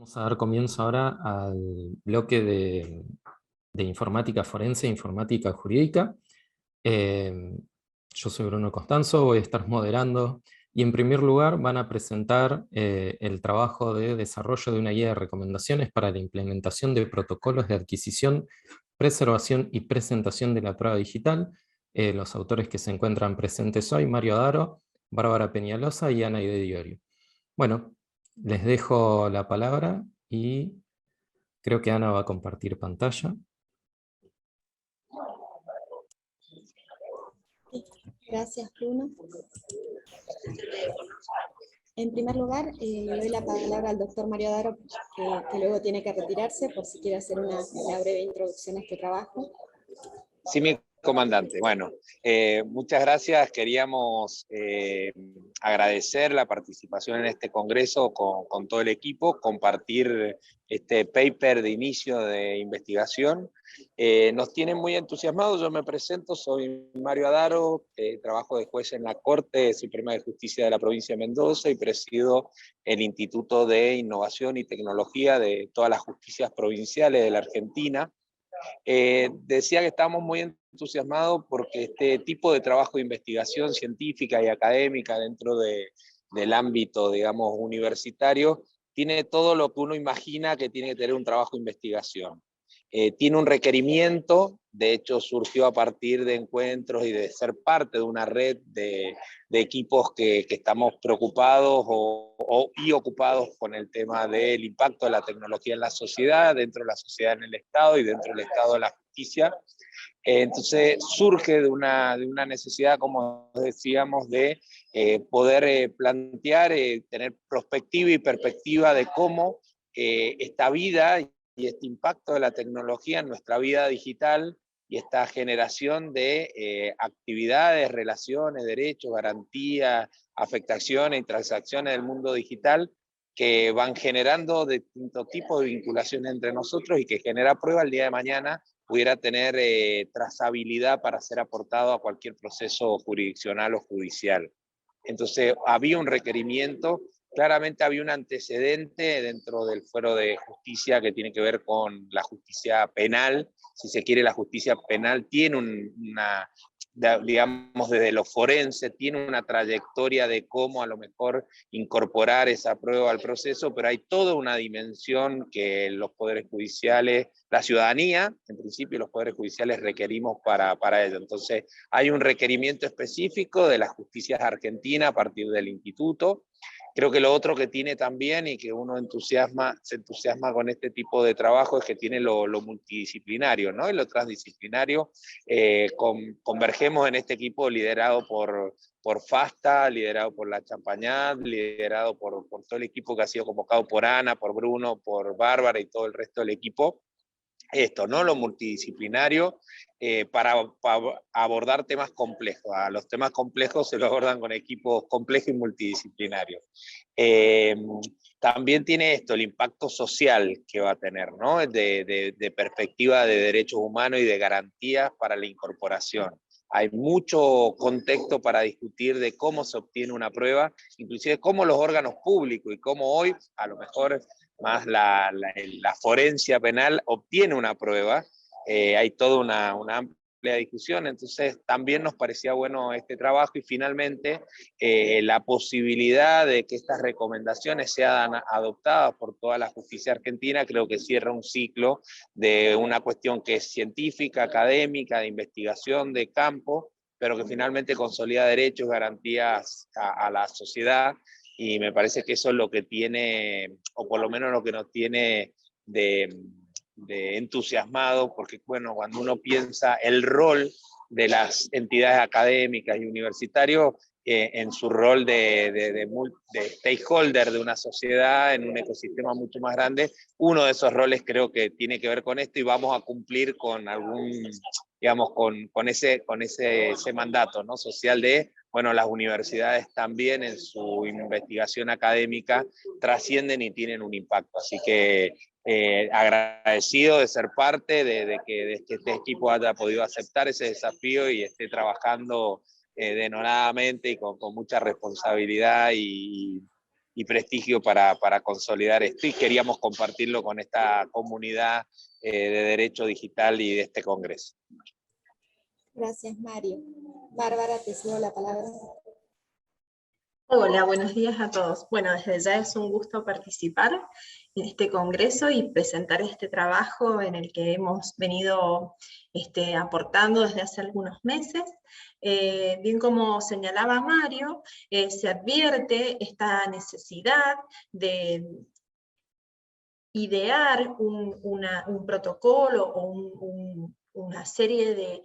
Vamos a dar comienzo ahora al bloque de informática forense e informática jurídica. Eh, yo soy Bruno Costanzo, voy a estar moderando y en primer lugar van a presentar el trabajo de desarrollo de una guía de recomendaciones para la implementación de protocolos de adquisición, preservación y presentación de la prueba digital. Los autores que se encuentran presentes hoy: Mario Adaro, Bárbara Peñalosa y Ana de Diorio. Bueno, les dejo la palabra y creo que Ana va a compartir pantalla. Gracias, Bruno. En primer lugar, le doy la palabra al doctor Mario Adaro, que luego tiene que retirarse, por si quiere hacer una breve introducción a este trabajo. Sí, mi comandante. Bueno, muchas gracias. Queríamos agradecer la participación en este congreso con todo el equipo, compartir este paper de inicio de investigación. Nos tienen muy entusiasmados. Yo me presento, soy Mario Adaro, trabajo de juez en la Corte Suprema de Justicia de la provincia de Mendoza y presido el Instituto de Innovación y Tecnología de todas las justicias provinciales de la Argentina. Decía que estamos muy entusiasmados porque este tipo de trabajo de investigación científica y académica dentro del ámbito, digamos, universitario, tiene todo lo que uno imagina que tiene que tener un trabajo de investigación. Tiene un requerimiento, de hecho surgió a partir de encuentros y de ser parte de una red de equipos que estamos preocupados y ocupados con el tema del impacto de la tecnología en la sociedad, dentro de la sociedad en el Estado y dentro del Estado de la justicia. Entonces surge de una necesidad, como decíamos, de poder plantear, tener perspectiva y perspectiva de cómo esta vida y este impacto de la tecnología en nuestra vida digital y esta generación de actividades, relaciones, derechos, garantías, afectaciones y transacciones del mundo digital que van generando distintos tipos de vinculaciones entre nosotros y que genera prueba el día de mañana pudiera tener trazabilidad para ser aportado a cualquier proceso jurisdiccional o judicial. Entonces había un requerimiento, claramente había un antecedente dentro del fuero de justicia que tiene que ver con la justicia penal. Si se quiere, la justicia penal tiene digamos, desde lo forense, tiene una trayectoria de cómo a lo mejor incorporar esa prueba al proceso, pero hay toda una dimensión que los poderes judiciales, la ciudadanía, en principio los poderes judiciales requerimos para ello. Entonces hay un requerimiento específico de las justicias argentinas a partir del instituto. Creo que lo otro que tiene también y que uno se entusiasma con este tipo de trabajo es que tiene lo multidisciplinario, ¿no? Y lo transdisciplinario. Convergemos en este equipo liderado por FASTA, liderado por la Champañat, liderado por todo el equipo que ha sido convocado por Ana, por Bruno, por Bárbara y todo el resto del equipo. Esto, ¿no? Lo multidisciplinario para abordar temas complejos. A los temas complejos se los abordan con equipos complejos y multidisciplinarios. También tiene esto, el impacto social que va a tener, ¿no? De perspectiva de derechos humanos y de garantías para la incorporación. Hay mucho contexto para discutir de cómo se obtiene una prueba, inclusive cómo los órganos públicos y cómo hoy, a lo mejor más la forencia penal obtiene una prueba. Hay toda una amplia discusión, entonces también nos parecía bueno este trabajo y finalmente la posibilidad de que estas recomendaciones sean adoptadas por toda la justicia argentina, creo que cierra un ciclo de una cuestión que es científica, académica, de investigación, de campo, pero que finalmente consolida derechos, garantías a la sociedad. Y me parece que eso es lo que tiene, o por lo menos lo que nos tiene de entusiasmado, porque bueno, cuando uno piensa el rol de las entidades académicas y universitarios en su rol de stakeholder de una sociedad, en un ecosistema mucho más grande, uno de esos roles creo que tiene que ver con esto y vamos a cumplir con algún, digamos, con ese mandato, ¿no? Social de, bueno, las universidades también en su investigación académica trascienden y tienen un impacto. Así que agradecido de ser parte, de que este equipo haya podido aceptar ese desafío y esté trabajando denodadamente y con mucha responsabilidad y y prestigio para consolidar esto, y queríamos compartirlo con esta comunidad de Derecho Digital y de este Congreso. Gracias, Mario. Bárbara, te cedo la palabra. Hola, buenos días a todos. Bueno, desde ya es un gusto participar en este congreso y presentar este trabajo en el que hemos venido aportando desde hace algunos meses. Bien como señalaba Mario, se advierte esta necesidad de idear un protocolo o una serie de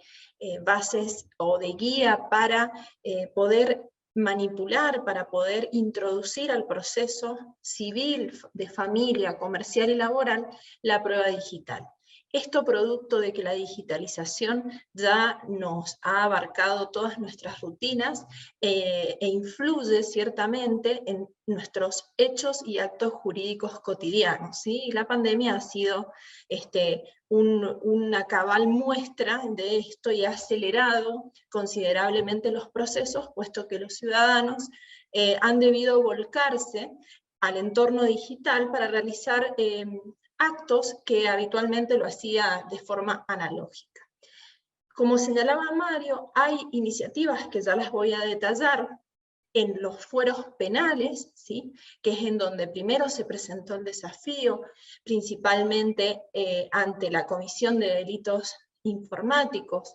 bases o de guía para poder manipular, para poder introducir al proceso civil, de familia, comercial y laboral, la prueba digital. Esto producto de que la digitalización ya nos ha abarcado todas nuestras rutinas e influye ciertamente en nuestros hechos y actos jurídicos cotidianos, ¿sí? Y la pandemia ha sido una cabal muestra de esto y ha acelerado considerablemente los procesos, puesto que los ciudadanos han debido volcarse al entorno digital para realizar actos que habitualmente lo hacía de forma analógica. Como señalaba Mario, hay iniciativas que ya las voy a detallar en los fueros penales, ¿sí? Que es en donde primero se presentó el desafío, principalmente ante la Comisión de Delitos Informáticos,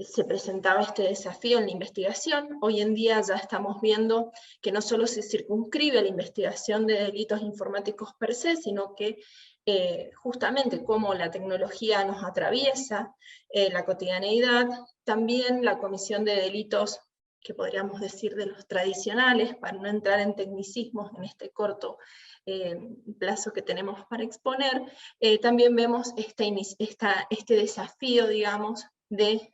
se presentaba este desafío en la investigación. Hoy en día ya estamos viendo que no solo se circunscribe la investigación de delitos informáticos per se, sino que justamente como la tecnología nos atraviesa la cotidianeidad, también la Comisión de Delitos, que podríamos decir de los tradicionales, para no entrar en tecnicismos en este corto plazo que tenemos para exponer, también vemos este desafío, digamos, de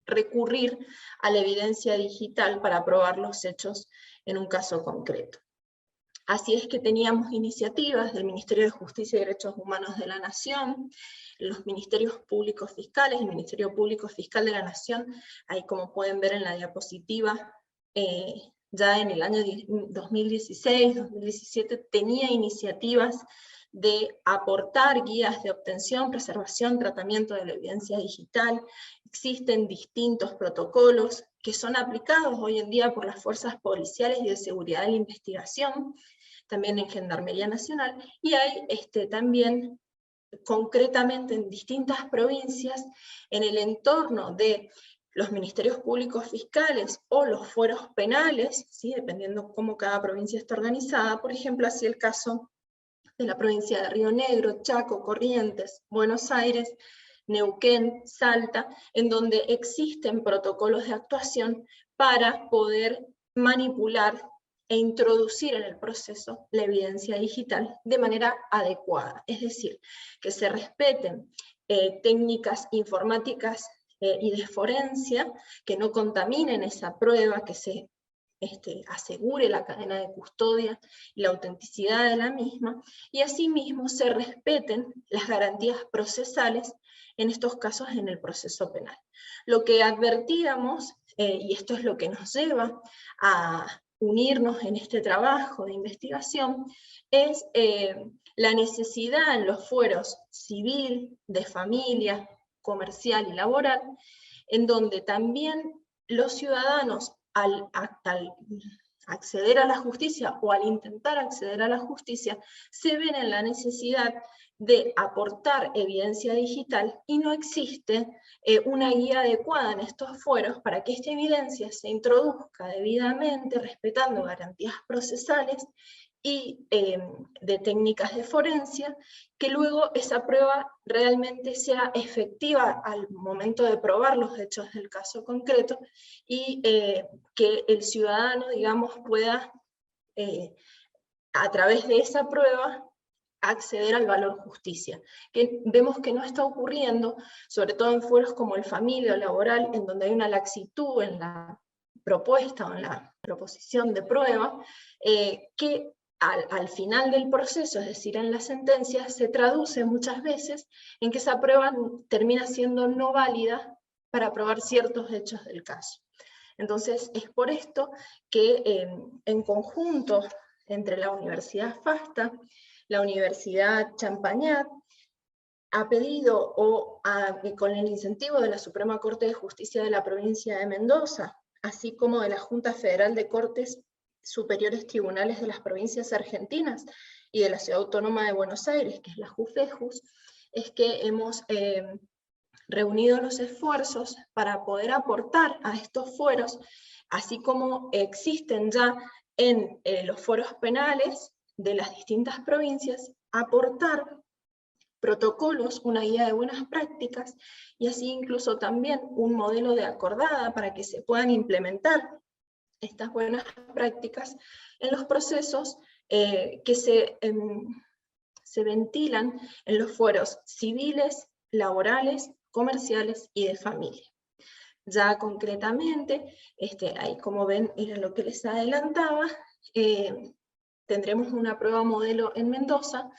recurrir a la evidencia digital para probar los hechos en un caso concreto. Así es que teníamos iniciativas del Ministerio de Justicia y Derechos Humanos de la Nación, los Ministerios Públicos Fiscales, el Ministerio Público Fiscal de la Nación, ahí como pueden ver en la diapositiva, ya en el año 2016, 2017, tenía iniciativas de aportar guías de obtención, preservación, tratamiento de la evidencia digital. Existen distintos protocolos que son aplicados hoy en día por las fuerzas policiales y de seguridad de la investigación, también en Gendarmería Nacional, y hay también concretamente en distintas provincias, en el entorno de los ministerios públicos fiscales o los fueros penales, ¿sí? Dependiendo cómo cada provincia está organizada. Por ejemplo, así el caso de la provincia de Río Negro, Chaco, Corrientes, Buenos Aires, Neuquén, Salta, en donde existen protocolos de actuación para poder manipular e introducir en el proceso la evidencia digital de manera adecuada, es decir, que se respeten técnicas informáticas y de forencia, que no contaminen esa prueba, que se asegure la cadena de custodia y la autenticidad de la misma, y asimismo se respeten las garantías procesales en estos casos en el proceso penal. Lo que advertíamos, y esto es lo que nos lleva a unirnos en este trabajo de investigación, es la necesidad en los fueros civil, de familia, comercial y laboral, en donde también los ciudadanos al acceder a la justicia o al intentar acceder a la justicia, se ven en la necesidad de aportar evidencia digital y no existe una guía adecuada en estos fueros para que esta evidencia se introduzca debidamente, respetando garantías procesales y de técnicas de forencia, que luego esa prueba realmente sea efectiva al momento de probar los hechos del caso concreto y que el ciudadano, digamos, pueda a través de esa prueba acceder al valor justicia, que vemos que no está ocurriendo, sobre todo en fueros como el familia o laboral, en donde hay una laxitud en la propuesta o en la proposición de prueba, que al final del proceso, es decir, en la sentencia, se traduce muchas veces en que esa prueba termina siendo no válida para probar ciertos hechos del caso. Entonces, es por esto que en conjunto entre la Universidad FASTA, la Universidad Champagnat, ha pedido, con el incentivo de la Suprema Corte de Justicia de la provincia de Mendoza, así como de la Junta Federal de Cortes Superiores Tribunales de las Provincias Argentinas y de la Ciudad Autónoma de Buenos Aires, que es la JUFEJUS, es que hemos reunido los esfuerzos para poder aportar a estos fueros, así como existen ya en los fueros penales de las distintas provincias, aportar protocolos, una guía de buenas prácticas, y así incluso también un modelo de acordada para que se puedan implementar estas buenas prácticas en los procesos que se ventilan en los fueros civiles, laborales, comerciales y de familia. Ya concretamente, ahí como ven era lo que les adelantaba, tendremos una prueba modelo en Mendoza,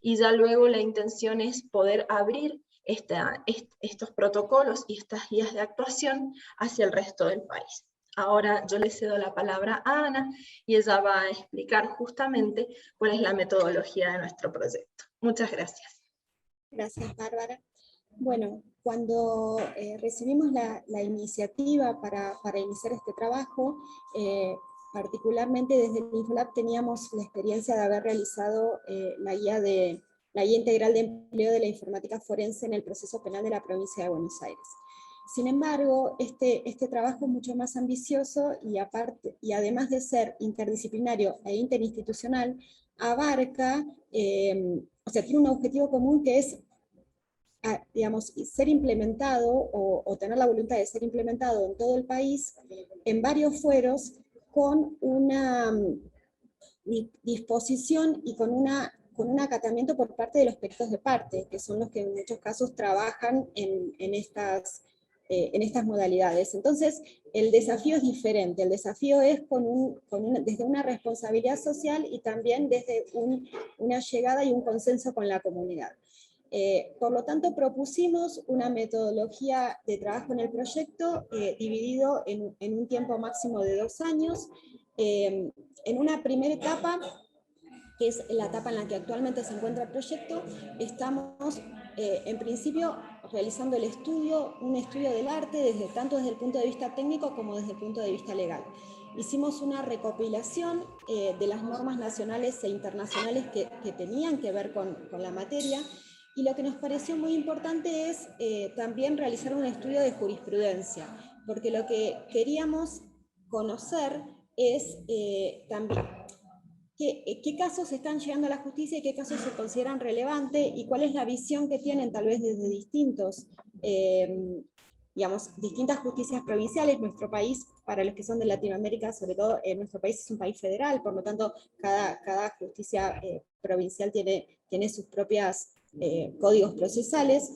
y ya luego la intención es poder abrir estos protocolos y estas guías de actuación hacia el resto del país. Ahora yo le cedo la palabra a Ana y ella va a explicar justamente cuál es la metodología de nuestro proyecto. Muchas gracias. Gracias, Bárbara. Bueno, cuando recibimos la iniciativa para iniciar este trabajo, particularmente desde el InfoLab teníamos la experiencia de haber realizado la guía integral de empleo de la informática forense en el proceso penal de la provincia de Buenos Aires. Sin embargo, este trabajo es mucho más ambicioso y además de ser interdisciplinario e interinstitucional, abarca, tiene un objetivo común que es digamos, ser implementado o tener la voluntad de ser implementado en todo el país, en varios fueros, con una disposición y con un acatamiento por parte de los peritos de parte, que son los que en muchos casos trabajan en estas modalidades. Entonces, el desafío es diferente, el desafío es desde una responsabilidad social y también desde una llegada y un consenso con la comunidad. Por lo tanto, propusimos una metodología de trabajo en el proyecto dividido en un tiempo máximo de 2 años. En una primera etapa, que es la etapa en la que actualmente se encuentra el proyecto, estamos en principio realizando un estudio del arte tanto desde el punto de vista técnico como desde el punto de vista legal. Hicimos una recopilación de las normas nacionales e internacionales que tenían que ver con la materia, y lo que nos pareció muy importante es también realizar un estudio de jurisprudencia, porque lo que queríamos conocer es también qué casos están llegando a la justicia y qué casos se consideran relevantes y cuál es la visión que tienen tal vez desde distintas justicias provinciales. Nuestro país, para los que son de Latinoamérica, sobre todo nuestro país es un país federal, por lo tanto cada justicia provincial tiene sus propias códigos procesales.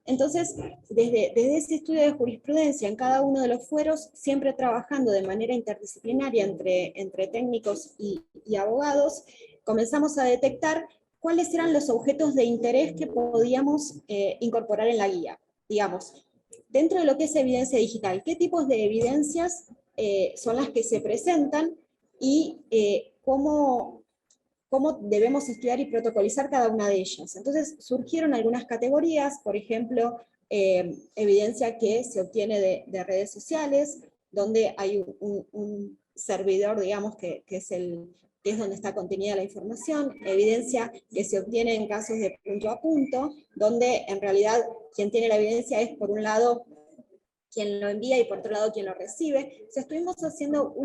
Entonces, desde ese estudio de jurisprudencia en cada uno de los fueros, siempre trabajando de manera interdisciplinaria entre técnicos y abogados, comenzamos a detectar cuáles eran los objetos de interés que podíamos incorporar en la guía. Digamos, dentro de lo que es evidencia digital, ¿qué tipos de evidencias son las que se presentan y cómo debemos estudiar y protocolizar cada una de ellas? Entonces surgieron algunas categorías, por ejemplo, evidencia que se obtiene de redes sociales, donde hay un servidor, digamos, que es donde está contenida la información, evidencia que se obtiene en casos de punto a punto, donde en realidad quien tiene la evidencia es, por un lado, quien lo envía y por otro lado quien lo recibe. O sea, estuvimos haciendo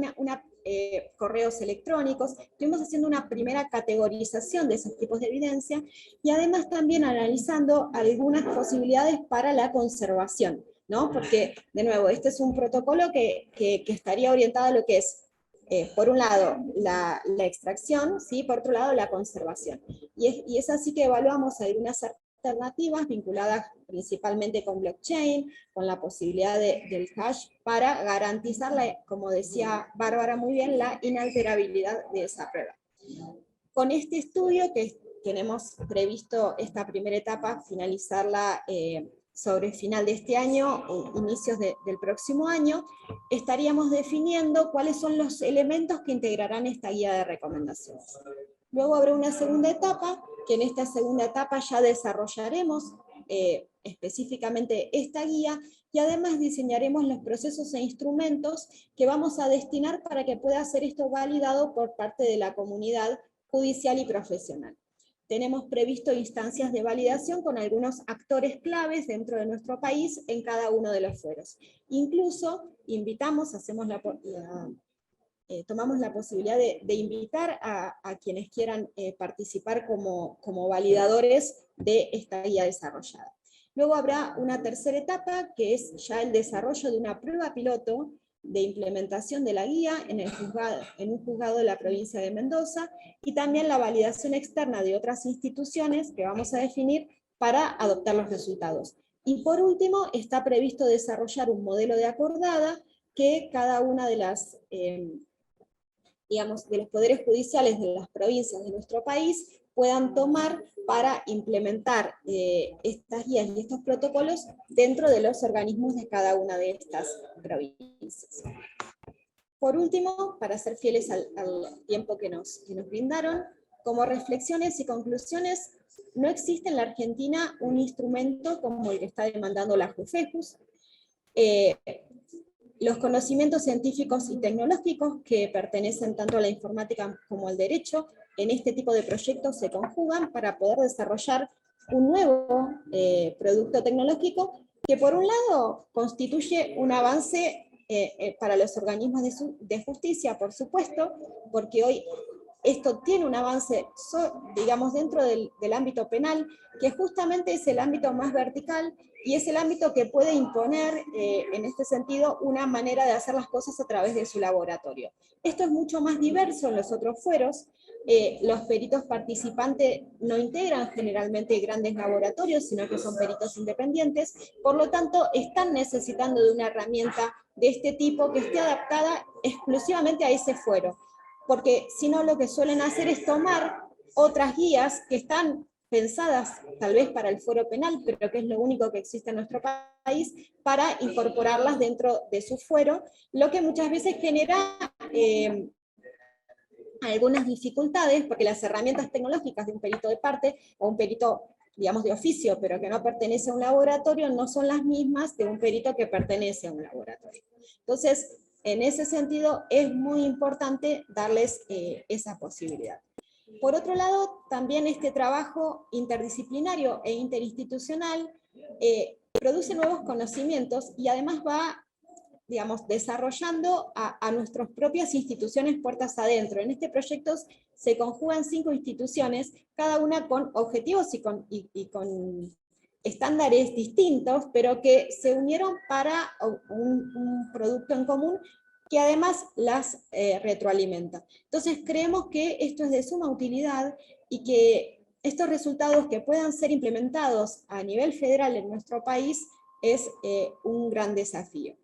correos electrónicos, estuvimos haciendo una primera categorización de esos tipos de evidencia y además también analizando algunas posibilidades para la conservación, ¿no? Porque, de nuevo, este es un protocolo que estaría orientado a lo que es, por un lado, la extracción, ¿sí? Por otro lado, la conservación. Y es así que evaluamos algunas alternativas vinculadas principalmente con blockchain, con la posibilidad del hash, para garantizar, como decía Bárbara muy bien, la inalterabilidad de esa prueba. Con este estudio, que tenemos previsto esta primera etapa, finalizarla sobre el final de este año o inicios del próximo año, estaríamos definiendo cuáles son los elementos que integrarán esta guía de recomendaciones. Luego habrá una segunda etapa, que en esta segunda etapa ya desarrollaremos específicamente esta guía, y además diseñaremos los procesos e instrumentos que vamos a destinar para que pueda ser esto validado por parte de la comunidad judicial y profesional. Tenemos previsto instancias de validación con algunos actores claves dentro de nuestro país en cada uno de los fueros. Incluso invitamos, tomamos la posibilidad de invitar a quienes quieran participar como validadores de esta guía desarrollada. Luego habrá una tercera etapa, que es ya el desarrollo de una prueba piloto de implementación de la guía en un juzgado de la provincia de Mendoza, y también la validación externa de otras instituciones que vamos a definir para adoptar los resultados. Y por último, está previsto desarrollar un modelo de acordada que cada una de las digamos, de los poderes judiciales de las provincias de nuestro país puedan tomar para implementar estas guías y estos protocolos dentro de los organismos de cada una de estas provincias. Por último, para ser fieles al tiempo que nos brindaron, como reflexiones y conclusiones, no existe en la Argentina un instrumento como el que está demandando la JUFEJUS. Los conocimientos científicos y tecnológicos que pertenecen tanto a la informática como al derecho, en este tipo de proyectos se conjugan para poder desarrollar un nuevo producto tecnológico que por un lado constituye un avance para los organismos de justicia, por supuesto, porque hoy esto tiene un avance, digamos, dentro del ámbito penal, que justamente es el ámbito más vertical, y es el ámbito que puede imponer, en este sentido, una manera de hacer las cosas a través de su laboratorio. Esto es mucho más diverso en los otros fueros. Los peritos participantes no integran generalmente grandes laboratorios, sino que son peritos independientes, por lo tanto, están necesitando de una herramienta de este tipo que esté adaptada exclusivamente a ese fuero, porque si no lo que suelen hacer es tomar otras guías que están pensadas tal vez para el fuero penal, pero que es lo único que existe en nuestro país, para incorporarlas dentro de su fuero, lo que muchas veces genera algunas dificultades, porque las herramientas tecnológicas de un perito de parte, o un perito, digamos, de oficio, pero que no pertenece a un laboratorio, no son las mismas de un perito que pertenece a un laboratorio. Entonces, en ese sentido, es muy importante darles esa posibilidad. Por otro lado, también este trabajo interdisciplinario e interinstitucional produce nuevos conocimientos y además va, digamos, desarrollando a nuestras propias instituciones puertas adentro. En este proyecto se conjugan 5 instituciones, cada una con objetivos y con estándares distintos, pero que se unieron para un producto en común que además las retroalimenta. Entonces creemos que esto es de suma utilidad y que estos resultados que puedan ser implementados a nivel federal en nuestro país es un gran desafío.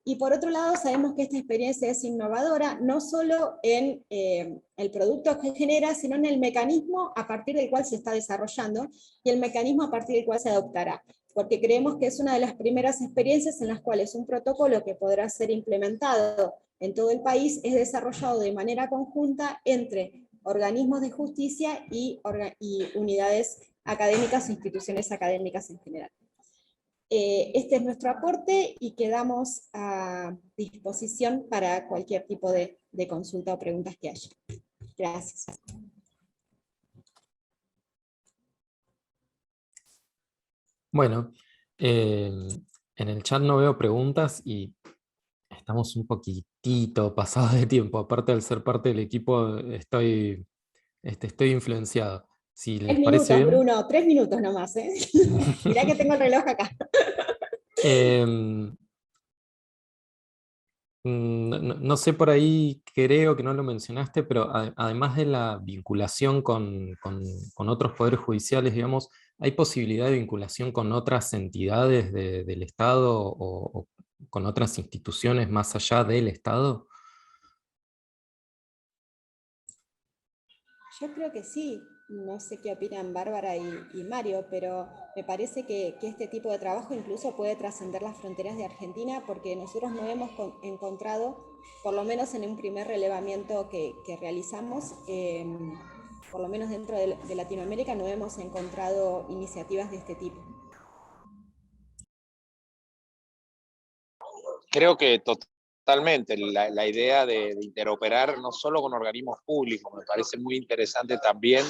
Y por otro lado, sabemos que esta experiencia es innovadora, no solo en el producto que genera, sino en el mecanismo a partir del cual se está desarrollando, y el mecanismo a partir del cual se adoptará. Porque creemos que es una de las primeras experiencias en las cuales un protocolo que podrá ser implementado en todo el país es desarrollado de manera conjunta entre organismos de justicia y unidades académicas o instituciones académicas en general. Este es nuestro aporte y quedamos a disposición para cualquier tipo de consulta o preguntas que haya. Gracias. Bueno, en el chat no veo preguntas y estamos un poquitito pasados de tiempo. Aparte, al ser parte del equipo, estoy influenciado. Si les 3 parece minutos, bien. Bruno, 3 minutos nomás, ¿eh? Mirá que tengo el reloj acá. No sé, por ahí creo que no lo mencionaste, pero además de la vinculación con otros poderes judiciales, digamos, ¿hay posibilidad de vinculación con otras entidades del Estado o con otras instituciones más allá del Estado? Yo creo que sí. no sé qué opinan Bárbara y Mario, pero me parece que este tipo de trabajo incluso puede trascender las fronteras de Argentina, porque nosotros no hemos encontrado, por lo menos en un primer relevamiento que realizamos, por lo menos dentro de Latinoamérica, no hemos encontrado iniciativas de este tipo. Creo que totalmente la idea de interoperar no solo con organismos públicos, me parece muy interesante también,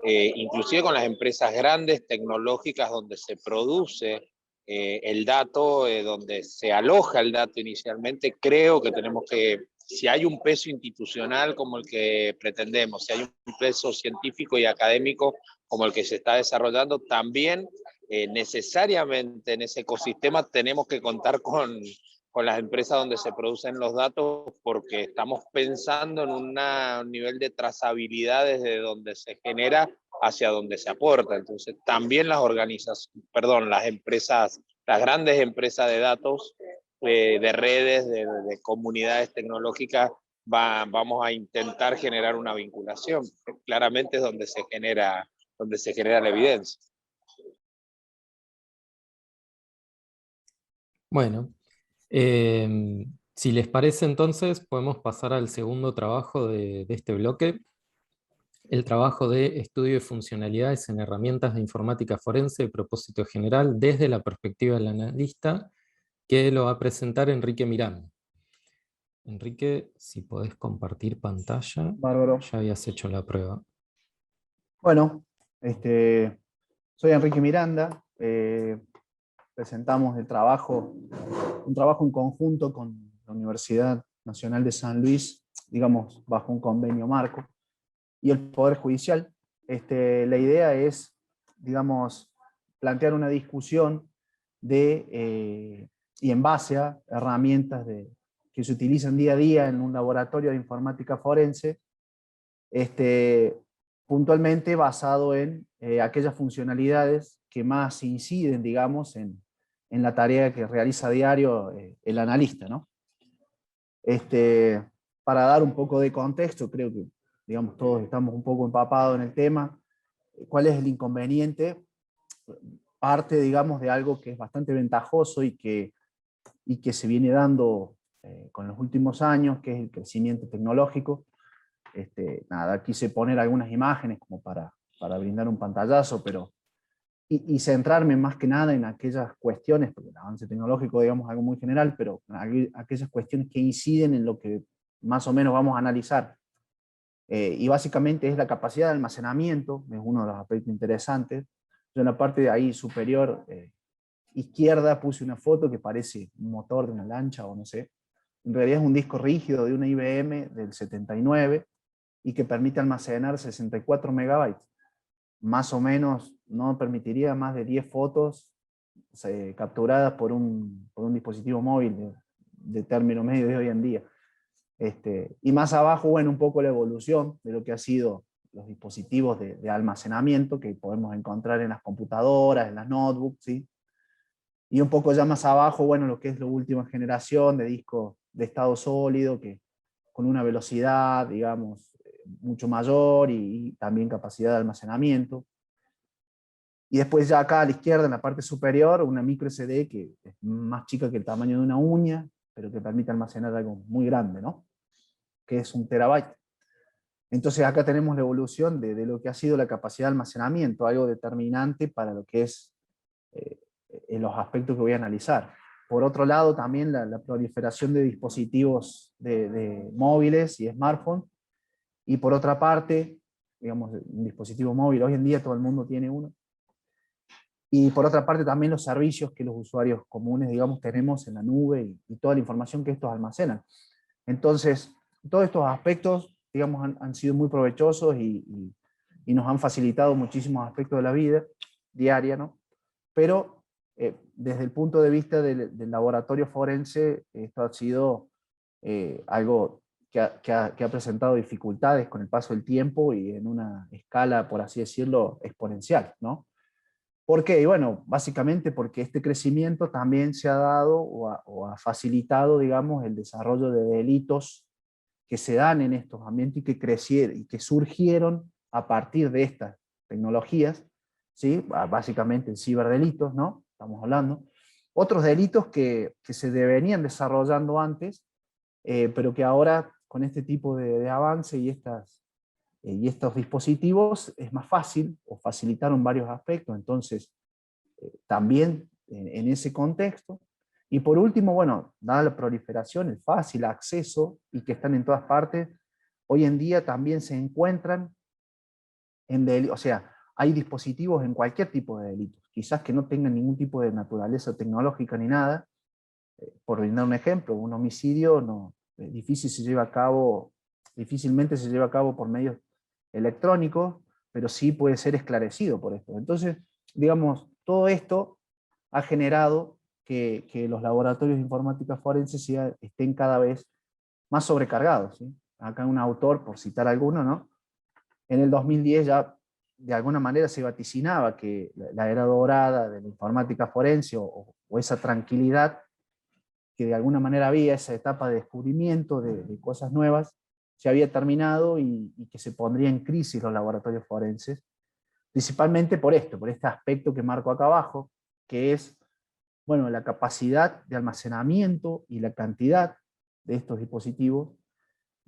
inclusive con las empresas grandes tecnológicas donde se produce el dato, donde se aloja el dato inicialmente. Creo que tenemos que, si hay un peso institucional como el que pretendemos, si hay un peso científico y académico como el que se está desarrollando, también necesariamente en ese ecosistema tenemos que contar con las empresas donde se producen los datos, porque estamos pensando en un nivel de trazabilidad desde donde se genera hacia donde se aporta. Entonces, también las las empresas, las grandes empresas de datos, de redes, de comunidades tecnológicas, vamos a intentar generar una vinculación. Claramente es donde se genera la evidencia. Bueno, si les parece entonces, podemos pasar al segundo trabajo de este bloque, el trabajo de estudio de funcionalidades en herramientas de informática forense de propósito general desde la perspectiva del analista, que lo va a presentar Enrique Miranda. Enrique, si podés compartir pantalla. Bárbaro. Ya habías hecho la prueba. Bueno, soy Enrique Miranda. Presentamos un trabajo en conjunto con la Universidad Nacional de San Luis, digamos, bajo un convenio marco, y el Poder Judicial. La idea es, digamos, plantear una discusión y en base a herramientas que se utilizan día a día en un laboratorio de informática forense, puntualmente basado en aquellas funcionalidades que más inciden, digamos, en la tarea que realiza a diario el analista, ¿no? Para dar un poco de contexto, creo que, digamos, todos estamos un poco empapados en el tema. ¿Cuál es el inconveniente? Parte, digamos, de algo que es bastante ventajoso y que se viene dando con los últimos años, que es el crecimiento tecnológico. Nada, quise poner algunas imágenes como para brindar un pantallazo, pero y centrarme más que nada en aquellas cuestiones, porque el avance tecnológico, digamos, es algo muy general, pero aquellas cuestiones que inciden en lo que más o menos vamos a analizar. Y básicamente es la capacidad de almacenamiento, es uno de los aspectos interesantes. Yo en la parte de ahí superior izquierda puse una foto que parece un motor de una lancha o no sé. En realidad es un disco rígido de una IBM del 79 y que permite almacenar 64 megabytes. Más o menos no permitiría más de 10 fotos capturadas por un dispositivo móvil de término medio de hoy en día. Y más abajo, bueno, un poco la evolución de lo que ha sido los dispositivos de almacenamiento que podemos encontrar en las computadoras, en las notebooks, ¿sí? Y un poco ya más abajo, bueno, lo que es la última generación de discos de estado sólido, que con una velocidad, digamos, mucho mayor y también capacidad de almacenamiento. Y después ya acá a la izquierda, en la parte superior, una micro SD que es más chica que el tamaño de una uña, pero que permite almacenar algo muy grande, ¿no? Que es 1 terabyte. Entonces acá tenemos la evolución de lo que ha sido la capacidad de almacenamiento, algo determinante para lo que es en los aspectos que voy a analizar. Por otro lado, también la proliferación de dispositivos de móviles y smartphones. Y por otra parte, digamos, un dispositivo móvil, hoy en día todo el mundo tiene uno. Y por otra parte también los servicios que los usuarios comunes, digamos, tenemos en la nube y toda la información que estos almacenan. Entonces, todos estos aspectos, digamos, han sido muy provechosos y nos han facilitado muchísimos aspectos de la vida diaria, ¿no? Pero desde el punto de vista del laboratorio forense, esto ha sido algo que ha presentado dificultades con el paso del tiempo y en una escala, por así decirlo, exponencial, ¿no? ¿Por qué? Y bueno, básicamente porque este crecimiento también se ha dado o ha facilitado, digamos, el desarrollo de delitos que se dan en estos ambientes y que crecieron y que surgieron a partir de estas tecnologías, ¿sí? Básicamente el ciberdelitos, ¿no? Estamos hablando. Otros delitos que se venían desarrollando antes, pero que ahora con este tipo de avance y estos dispositivos es más fácil, o facilitaron varios aspectos, entonces también en ese contexto. Y por último, bueno, dada la proliferación, el fácil acceso y que están en todas partes, hoy en día también se encuentran o sea, hay dispositivos en cualquier tipo de delitos, quizás que no tengan ningún tipo de naturaleza tecnológica ni nada. Por brindar un ejemplo, un homicidio difícilmente se lleva a cabo por medios electrónicos, pero sí puede ser esclarecido por esto. Entonces, digamos, todo esto ha generado que los laboratorios de informática forense estén cada vez más sobrecargados, ¿sí? Acá un autor, por citar alguno, ¿no? En el 2010 ya de alguna manera se vaticinaba que la era dorada de la informática forense o esa tranquilidad que de alguna manera había, esa etapa de descubrimiento de cosas nuevas, se había terminado y que se pondría en crisis los laboratorios forenses, principalmente por este aspecto que marco acá abajo, que es, bueno, la capacidad de almacenamiento y la cantidad de estos dispositivos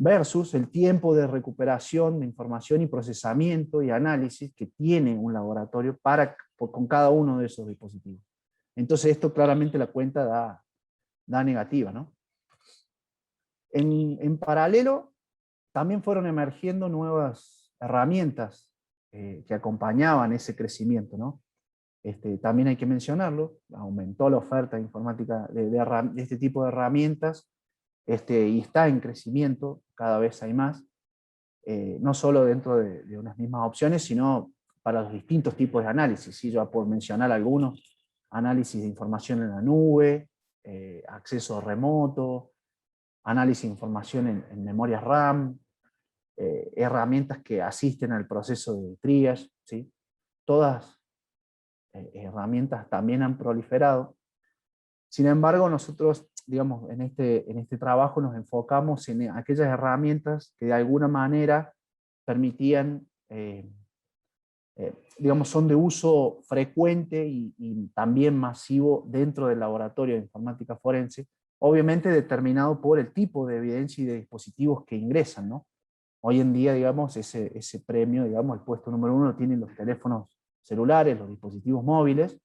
versus el tiempo de recuperación de información y procesamiento y análisis que tiene un laboratorio con cada uno de esos dispositivos. Entonces esto claramente la cuenta da negativa, ¿no? En paralelo, también fueron emergiendo nuevas herramientas que acompañaban ese crecimiento, ¿no? También hay que mencionarlo, aumentó la oferta de informática de este tipo de herramientas, y está en crecimiento, cada vez hay más, no solo dentro de unas mismas opciones, sino para los distintos tipos de análisis. ¿Sí? Yo por mencionar algunos, análisis de información en la nube, acceso remoto, análisis de información en memorias RAM, herramientas que asisten al proceso de triage, ¿sí? Todas herramientas también han proliferado. Sin embargo, nosotros, digamos, en este trabajo nos enfocamos en aquellas herramientas que de alguna manera permitían, digamos, son de uso frecuente y también masivo dentro del laboratorio de informática forense, obviamente determinado por el tipo de evidencia y de dispositivos que ingresan, ¿no? Hoy en día, digamos, ese premio, digamos, el puesto número 1 lo tienen los teléfonos celulares, los dispositivos móviles.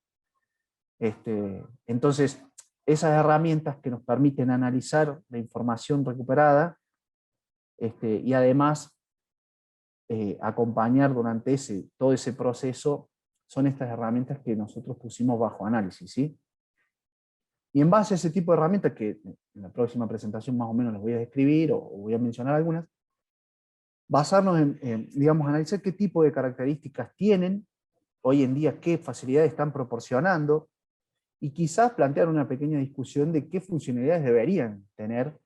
Entonces, esas herramientas que nos permiten analizar la información recuperada y además acompañar durante todo ese proceso, son estas herramientas que nosotros pusimos bajo análisis, ¿sí? Y en base a ese tipo de herramientas, que en la próxima presentación más o menos les voy a describir o voy a mencionar algunas, basarnos digamos, analizar qué tipo de características tienen hoy en día, qué facilidades están proporcionando, y quizás plantear una pequeña discusión de qué funcionalidades deberían tener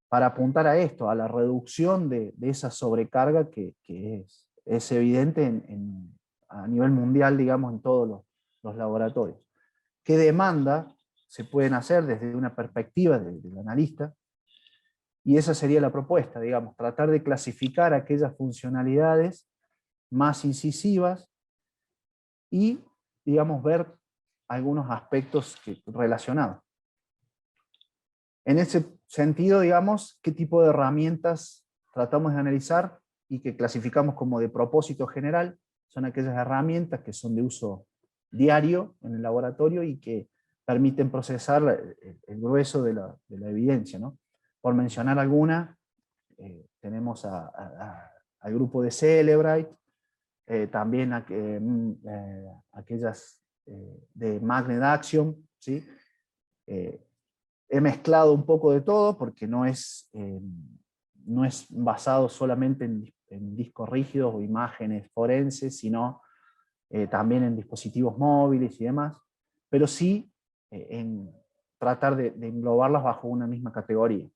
para apuntar a esto, a la reducción de esa sobrecarga que es evidente a nivel mundial, digamos, en todos los laboratorios. ¿Qué demanda se pueden hacer desde una perspectiva del analista? Y esa sería la propuesta, digamos, tratar de clasificar aquellas funcionalidades más incisivas y, digamos, ver algunos aspectos relacionados. En ese sentido, digamos, qué tipo de herramientas tratamos de analizar y que clasificamos como de propósito general, son aquellas herramientas que son de uso diario en el laboratorio y que permiten procesar el grueso de la evidencia, ¿no? Por mencionar alguna, tenemos al grupo de Cellebrite, también aquellas de Magnet Axiom, ¿sí? He mezclado un poco de todo porque no es basado solamente en discos rígidos o imágenes forenses, sino también en dispositivos móviles y demás, pero sí en tratar de englobarlas bajo una misma categoría.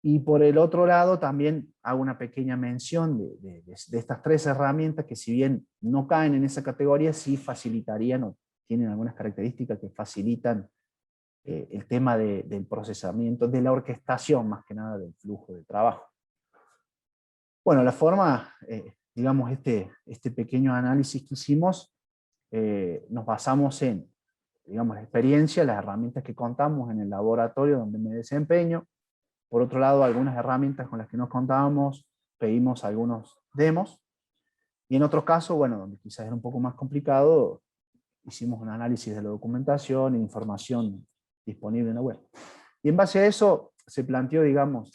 Y por el otro lado también hago una pequeña mención de estas tres herramientas que, si bien no caen en esa categoría, sí facilitarían o tienen algunas características que facilitan el tema del procesamiento, de la orquestación más que nada del flujo de trabajo. Bueno, la forma digamos, este pequeño análisis que hicimos, nos basamos en, digamos, la experiencia, las herramientas que contamos en el laboratorio donde me desempeño. Por otro lado, algunas herramientas con las que nos contábamos, pedimos algunos demos, y en otros casos, bueno, donde quizás era un poco más complicado, hicimos un análisis de la documentación e información disponible en la web. Y en base a eso se planteó, digamos,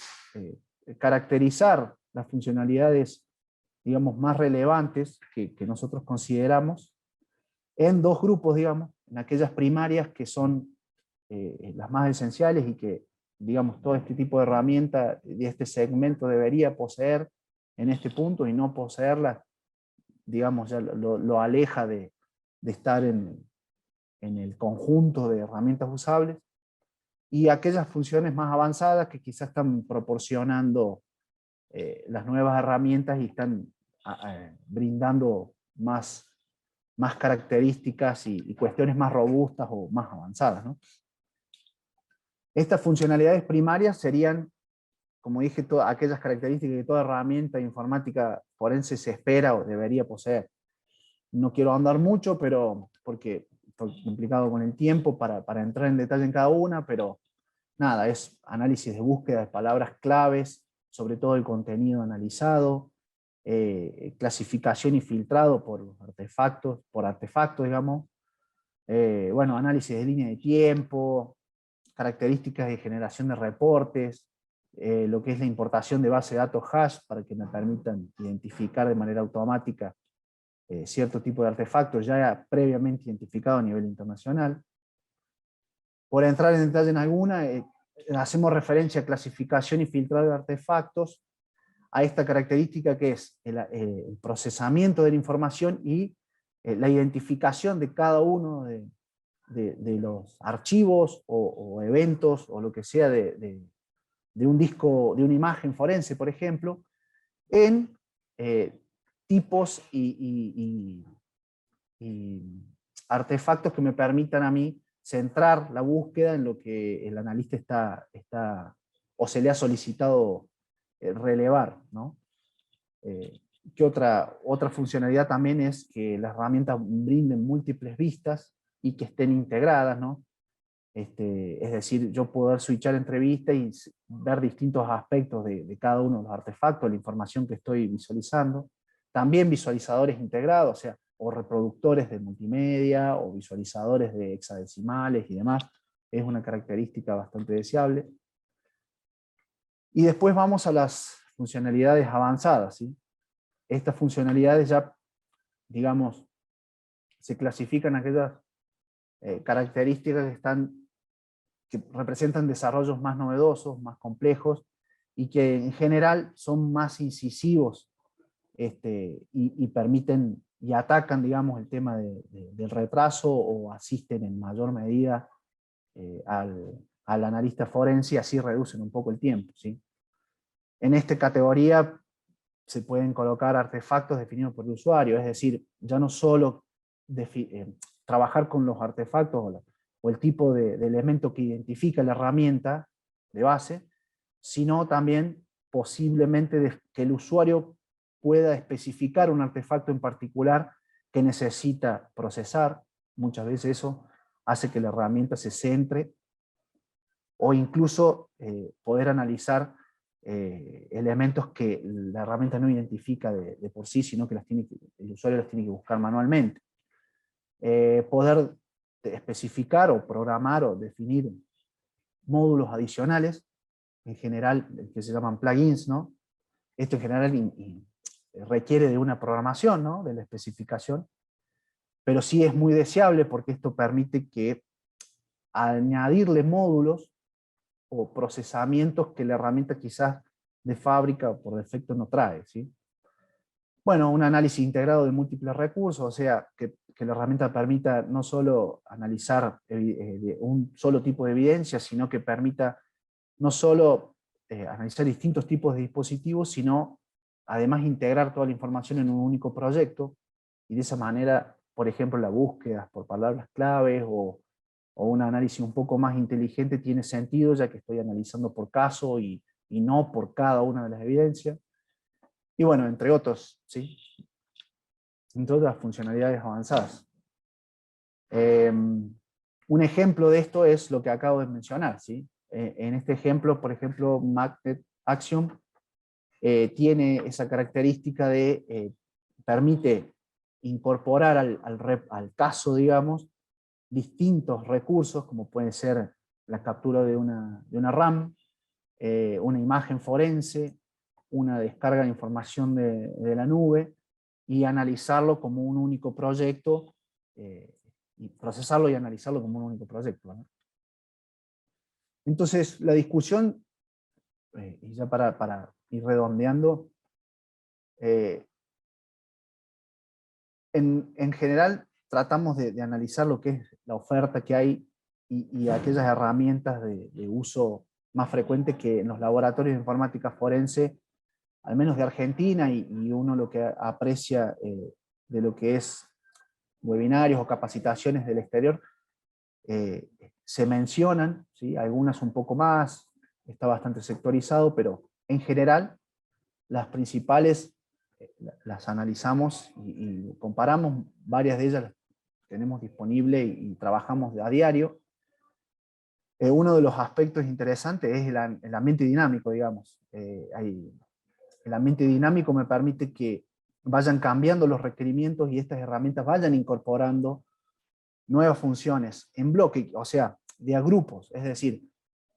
caracterizar las funcionalidades, digamos, más relevantes que nosotros consideramos en dos grupos, digamos, en aquellas primarias que son las más esenciales y que, digamos, todo este tipo de herramienta de este segmento debería poseer en este punto, y no poseerlas, digamos, ya lo aleja de estar en el conjunto de herramientas usables, y aquellas funciones más avanzadas que quizás están proporcionando las nuevas herramientas y están brindando más características y cuestiones más robustas o más avanzadas, ¿no? Estas funcionalidades primarias serían, como dije, aquellas características que toda herramienta informática forense se espera o debería poseer. No quiero ahondar mucho, pero porque estoy complicado con el tiempo para entrar en detalle en cada una, pero nada, es análisis de búsqueda de palabras claves, sobre todo el contenido analizado, clasificación y filtrado por artefactos, digamos, bueno, análisis de línea de tiempo, características de generación de reportes, lo que es la importación de base de datos hash para que me permitan identificar de manera automática cierto tipo de artefactos ya previamente identificado a nivel internacional. Por entrar en detalle en alguna, hacemos referencia a clasificación y filtrado de artefactos, a esta característica que es el procesamiento de la información y la identificación de cada uno de los archivos o eventos o lo que sea de un disco, de una imagen forense, por ejemplo, en tipos y artefactos que me permitan a mí centrar la búsqueda en lo que el analista está o se le ha solicitado relevar, ¿no? ¿Qué otra funcionalidad también es que las herramientas brinden múltiples vistas y que estén integradas, ¿no? Es decir, yo poder switchar entre vistas y ver distintos aspectos de cada uno de los artefactos, la información que estoy visualizando. También visualizadores integrados, o sea, o reproductores de multimedia, o visualizadores de hexadecimales y demás. Es una característica bastante deseable. Y después vamos a las funcionalidades avanzadas, ¿sí? Estas funcionalidades ya, digamos, se clasifican aquellas características que representan desarrollos más novedosos, más complejos, y que en general son más incisivos y permiten y atacan, digamos, el tema del retraso o asisten en mayor medida al analista forense y así reducen un poco el tiempo, ¿sí? En esta categoría se pueden colocar artefactos definidos por el usuario, es decir, ya no solo trabajar con los artefactos o el tipo de elemento que identifica la herramienta de base, sino también posiblemente que el usuario pueda especificar un artefacto en particular que necesita procesar. Muchas veces eso hace que la herramienta se centre, o incluso poder analizar elementos que la herramienta no identifica de por sí, sino que el usuario los tiene que buscar manualmente. Poder especificar o programar o definir módulos adicionales, en general que se llaman plugins, ¿no? Esto en general requiere de una programación, ¿no? De la especificación, pero sí es muy deseable porque esto permite que añadirle módulos o procesamientos que la herramienta quizás de fábrica o por defecto no trae, ¿sí? Bueno, un análisis integrado de múltiples recursos, o sea, que la herramienta permita no solo analizar un solo tipo de evidencia, sino que permita no solo analizar distintos tipos de dispositivos, sino además integrar toda la información en un único proyecto, y de esa manera, por ejemplo, la búsqueda por palabras claves o un análisis un poco más inteligente tiene sentido, ya que estoy analizando por caso y no por cada una de las evidencias. Y bueno, entre otros, ¿sí? Entre otras funcionalidades avanzadas. Un ejemplo de esto es lo que acabo de mencionar, ¿sí? En este ejemplo, por ejemplo, Magnet Action tiene esa característica de permite incorporar al caso, digamos, distintos recursos, como puede ser la captura de una RAM, una imagen forense, una descarga de información de la nube, y analizarlo como un único proyecto, y procesarlo y analizarlo como un único proyecto, ¿no? Entonces, la discusión, y ya para ir redondeando, en general tratamos de analizar lo que es la oferta que hay y aquellas herramientas de uso más frecuente que en los laboratorios de informática forense, al menos de Argentina, y uno lo que aprecia de lo que es webinarios o capacitaciones del exterior, se mencionan, ¿sí? Algunas un poco más, está bastante sectorizado, pero en general las principales las analizamos y comparamos, varias de ellas las tenemos disponible y trabajamos a diario. Uno de los aspectos interesantes es el ambiente dinámico, digamos. El ambiente dinámico me permite que vayan cambiando los requerimientos y estas herramientas vayan incorporando nuevas funciones en bloque, o sea, de a grupos. Es decir,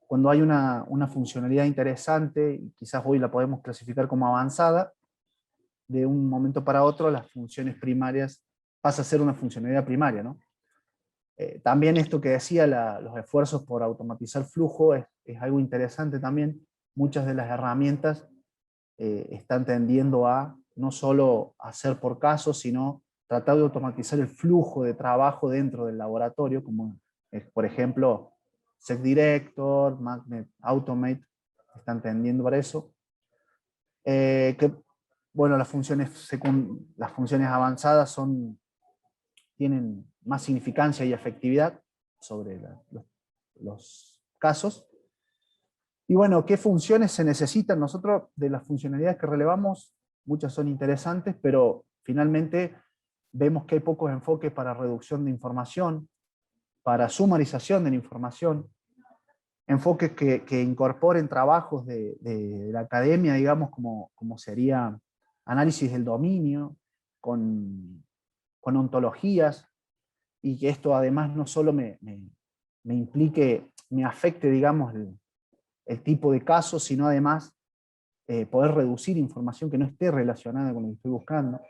cuando hay una funcionalidad interesante, y quizás hoy la podemos clasificar como avanzada, de un momento para otro las funciones primarias pasa a ser una funcionalidad primaria, ¿no? También esto que decía, los esfuerzos por automatizar flujo es algo interesante también. Muchas de las herramientas están tendiendo a no solo hacer por caso, sino tratar de automatizar el flujo de trabajo dentro del laboratorio, como por ejemplo SecDirector, Magnet Automate, están tendiendo para eso. Que, bueno, las funciones avanzadas tienen más significancia y efectividad sobre los casos. Y bueno, ¿qué funciones se necesitan? Nosotros, de las funcionalidades que relevamos, muchas son interesantes, pero finalmente vemos que hay pocos enfoques para reducción de información, para sumarización de la información, enfoques que incorporen trabajos de la academia, digamos, como sería análisis del dominio, con ontologías, y que esto además no solo me implique, me afecte, digamos, el tipo de caso, sino además poder reducir información que no esté relacionada con lo que estoy buscando.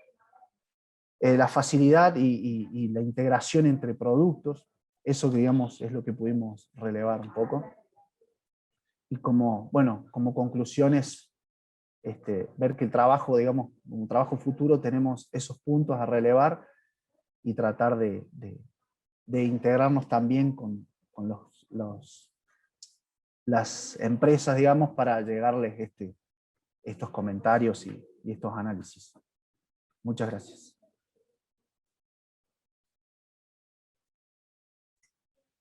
La facilidad y la integración entre productos, eso, digamos, es lo que pudimos relevar un poco. Y como conclusiones, ver que el trabajo, digamos, un trabajo futuro, tenemos esos puntos a relevar y tratar de integrarnos también con las empresas, digamos, para llegarles estos comentarios y estos análisis. Muchas gracias.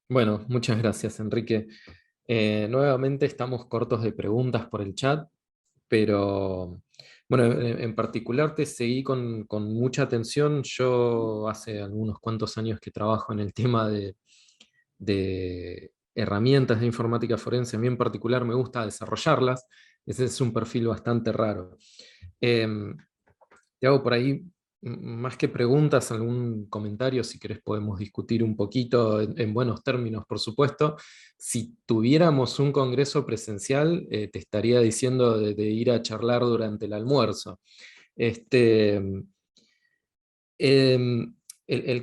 Bueno, muchas gracias, Enrique. Nuevamente estamos cortos de preguntas por el chat, pero bueno, en particular te seguí con mucha atención. Yo hace algunos cuantos años que trabajo en el tema de herramientas de informática forense. A mí en particular me gusta desarrollarlas. Ese es un perfil bastante raro. Te hago por ahí, más que preguntas, algún comentario, si querés podemos discutir un poquito en buenos términos, por supuesto. Si tuviéramos un congreso presencial, te estaría diciendo de ir a charlar durante el almuerzo. El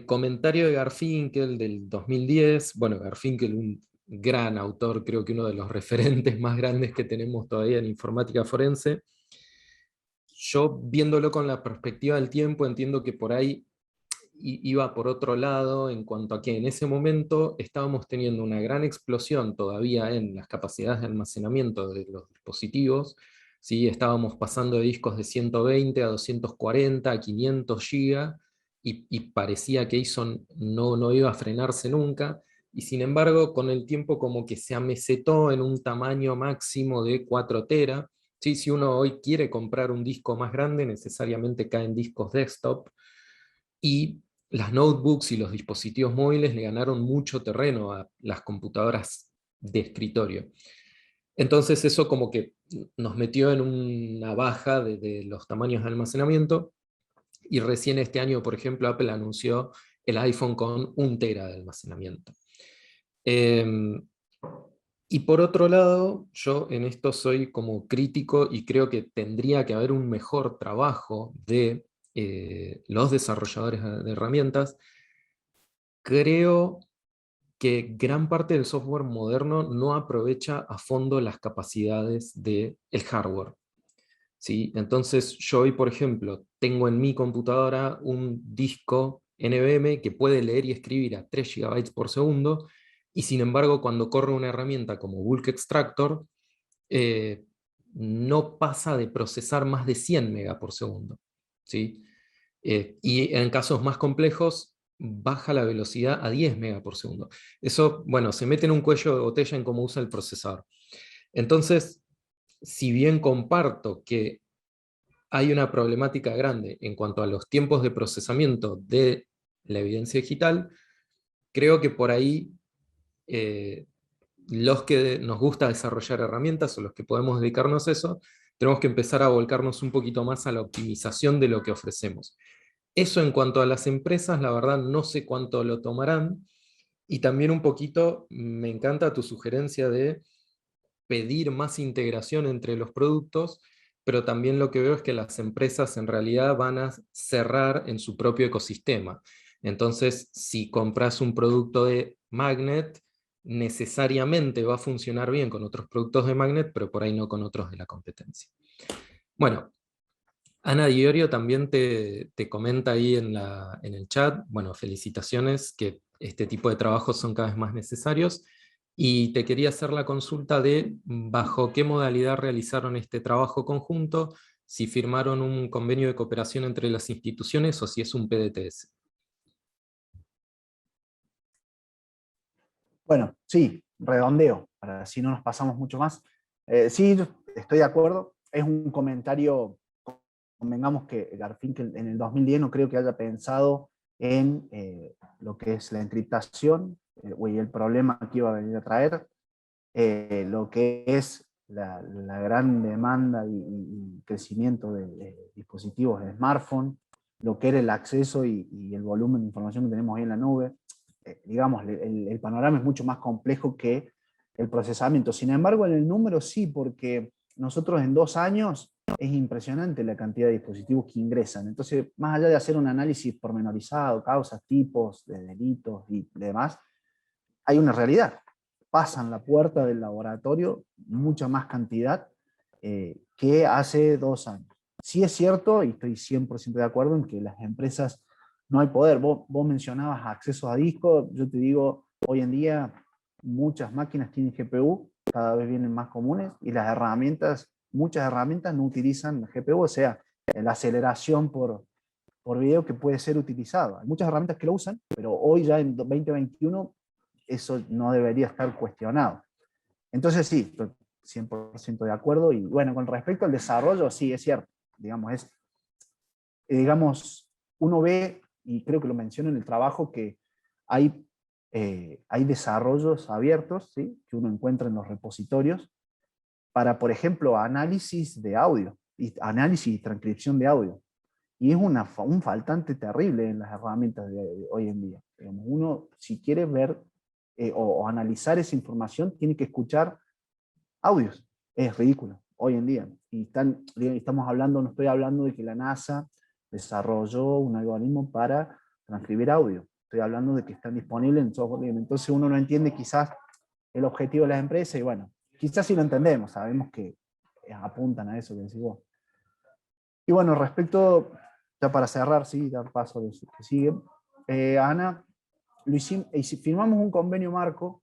comentario de Garfinkel del 2010, bueno, Garfinkel, un gran autor, creo que uno de los referentes más grandes que tenemos todavía en informática forense. Yo, viéndolo con la perspectiva del tiempo, entiendo que por ahí iba por otro lado, en cuanto a que en ese momento estábamos teniendo una gran explosión todavía en las capacidades de almacenamiento de los dispositivos. ¿Sí? Estábamos pasando de discos de 120 a 240, a 500 GB, y parecía que eso no iba a frenarse nunca. Y sin embargo, con el tiempo como que se amesetó en un tamaño máximo de 4 TB, ¿sí? Si uno hoy quiere comprar un disco más grande, necesariamente caen discos desktop, y las notebooks y los dispositivos móviles le ganaron mucho terreno a las computadoras de escritorio. Entonces eso como que nos metió en una baja de los tamaños de almacenamiento, y recién este año, por ejemplo, Apple anunció el iPhone con 1 TB de almacenamiento. Y por otro lado, yo en esto soy como crítico y creo que tendría que haber un mejor trabajo de los desarrolladores de herramientas. Creo que gran parte del software moderno no aprovecha a fondo las capacidades del hardware, ¿sí? Entonces yo hoy, por ejemplo, tengo en mi computadora un disco NVMe que puede leer y escribir a 3 GB por segundo, y sin embargo cuando corre una herramienta como Bulk Extractor, eh, no pasa de procesar más de 100 MB por segundo, ¿sí? Y en casos más complejos baja la velocidad a 10 MB por segundo. Eso, bueno, se mete en un cuello de botella en cómo usa el procesador. Entonces, si bien comparto que hay una problemática grande en cuanto a los tiempos de procesamiento de la evidencia digital, creo que por ahí los que nos gusta desarrollar herramientas o los que podemos dedicarnos a eso, tenemos que empezar a volcarnos un poquito más a la optimización de lo que ofrecemos. Eso en cuanto a las empresas, la verdad no sé cuánto lo tomarán, y también un poquito me encanta tu sugerencia de pedir más integración entre los productos, pero también lo que veo es que las empresas en realidad van a cerrar en su propio ecosistema. Entonces, si compras un producto de Magnet, necesariamente va a funcionar bien con otros productos de Magnet, pero por ahí no con otros de la competencia. Bueno, Ana Diorio también te comenta ahí en el chat, bueno, felicitaciones, que este tipo de trabajos son cada vez más necesarios, y te quería hacer la consulta de bajo qué modalidad realizaron este trabajo conjunto, si firmaron un convenio de cooperación entre las instituciones o si es un PDTS. Bueno, sí, redondeo, para así no nos pasamos mucho más. Sí, estoy de acuerdo. Es un comentario, convengamos que Garfinkel en el 2010 no creo que haya pensado en lo que es la encriptación y el problema que iba a venir a traer, lo que es la gran demanda y crecimiento de dispositivos de smartphone, lo que era el acceso y el volumen de información que tenemos hoy en la nube. Digamos, el panorama es mucho más complejo que el procesamiento. Sin embargo, en el número sí, porque nosotros en 2 años es impresionante la cantidad de dispositivos que ingresan. Entonces, más allá de hacer un análisis pormenorizado, causas, tipos de delitos y demás, hay una realidad. Pasan la puerta del laboratorio mucha más cantidad que hace 2 años. Sí es cierto, y estoy 100% de acuerdo en que las empresas no hay poder. Vos mencionabas acceso a disco, yo te digo, hoy en día muchas máquinas tienen GPU, cada vez vienen más comunes, y las herramientas, muchas herramientas no utilizan GPU, o sea, la aceleración por video que puede ser utilizado. Hay muchas herramientas que lo usan, pero hoy ya en 2021 eso no debería estar cuestionado. Entonces sí, estoy 100% de acuerdo. Y bueno, con respecto al desarrollo, sí, es cierto. Digamos, uno ve, y creo que lo menciono en el trabajo, que hay desarrollos abiertos, ¿sí?, que uno encuentra en los repositorios para, por ejemplo, análisis de audio, y análisis y transcripción de audio. Y es un faltante terrible en las herramientas de hoy en día. Digamos, uno, si quiere ver o analizar esa información, tiene que escuchar audios. Es ridículo hoy en día. Y estamos hablando, no estoy hablando de que la NASA desarrolló un algoritmo para transcribir audio. Estoy hablando de que están disponibles en software libre. Entonces uno no entiende quizás el objetivo de las empresas, y bueno, quizás sí lo entendemos, sabemos que apuntan a eso que decís vos. Y bueno, respecto, ya para cerrar, sí, dar paso a los que siguen, Ana, firmamos un convenio marco.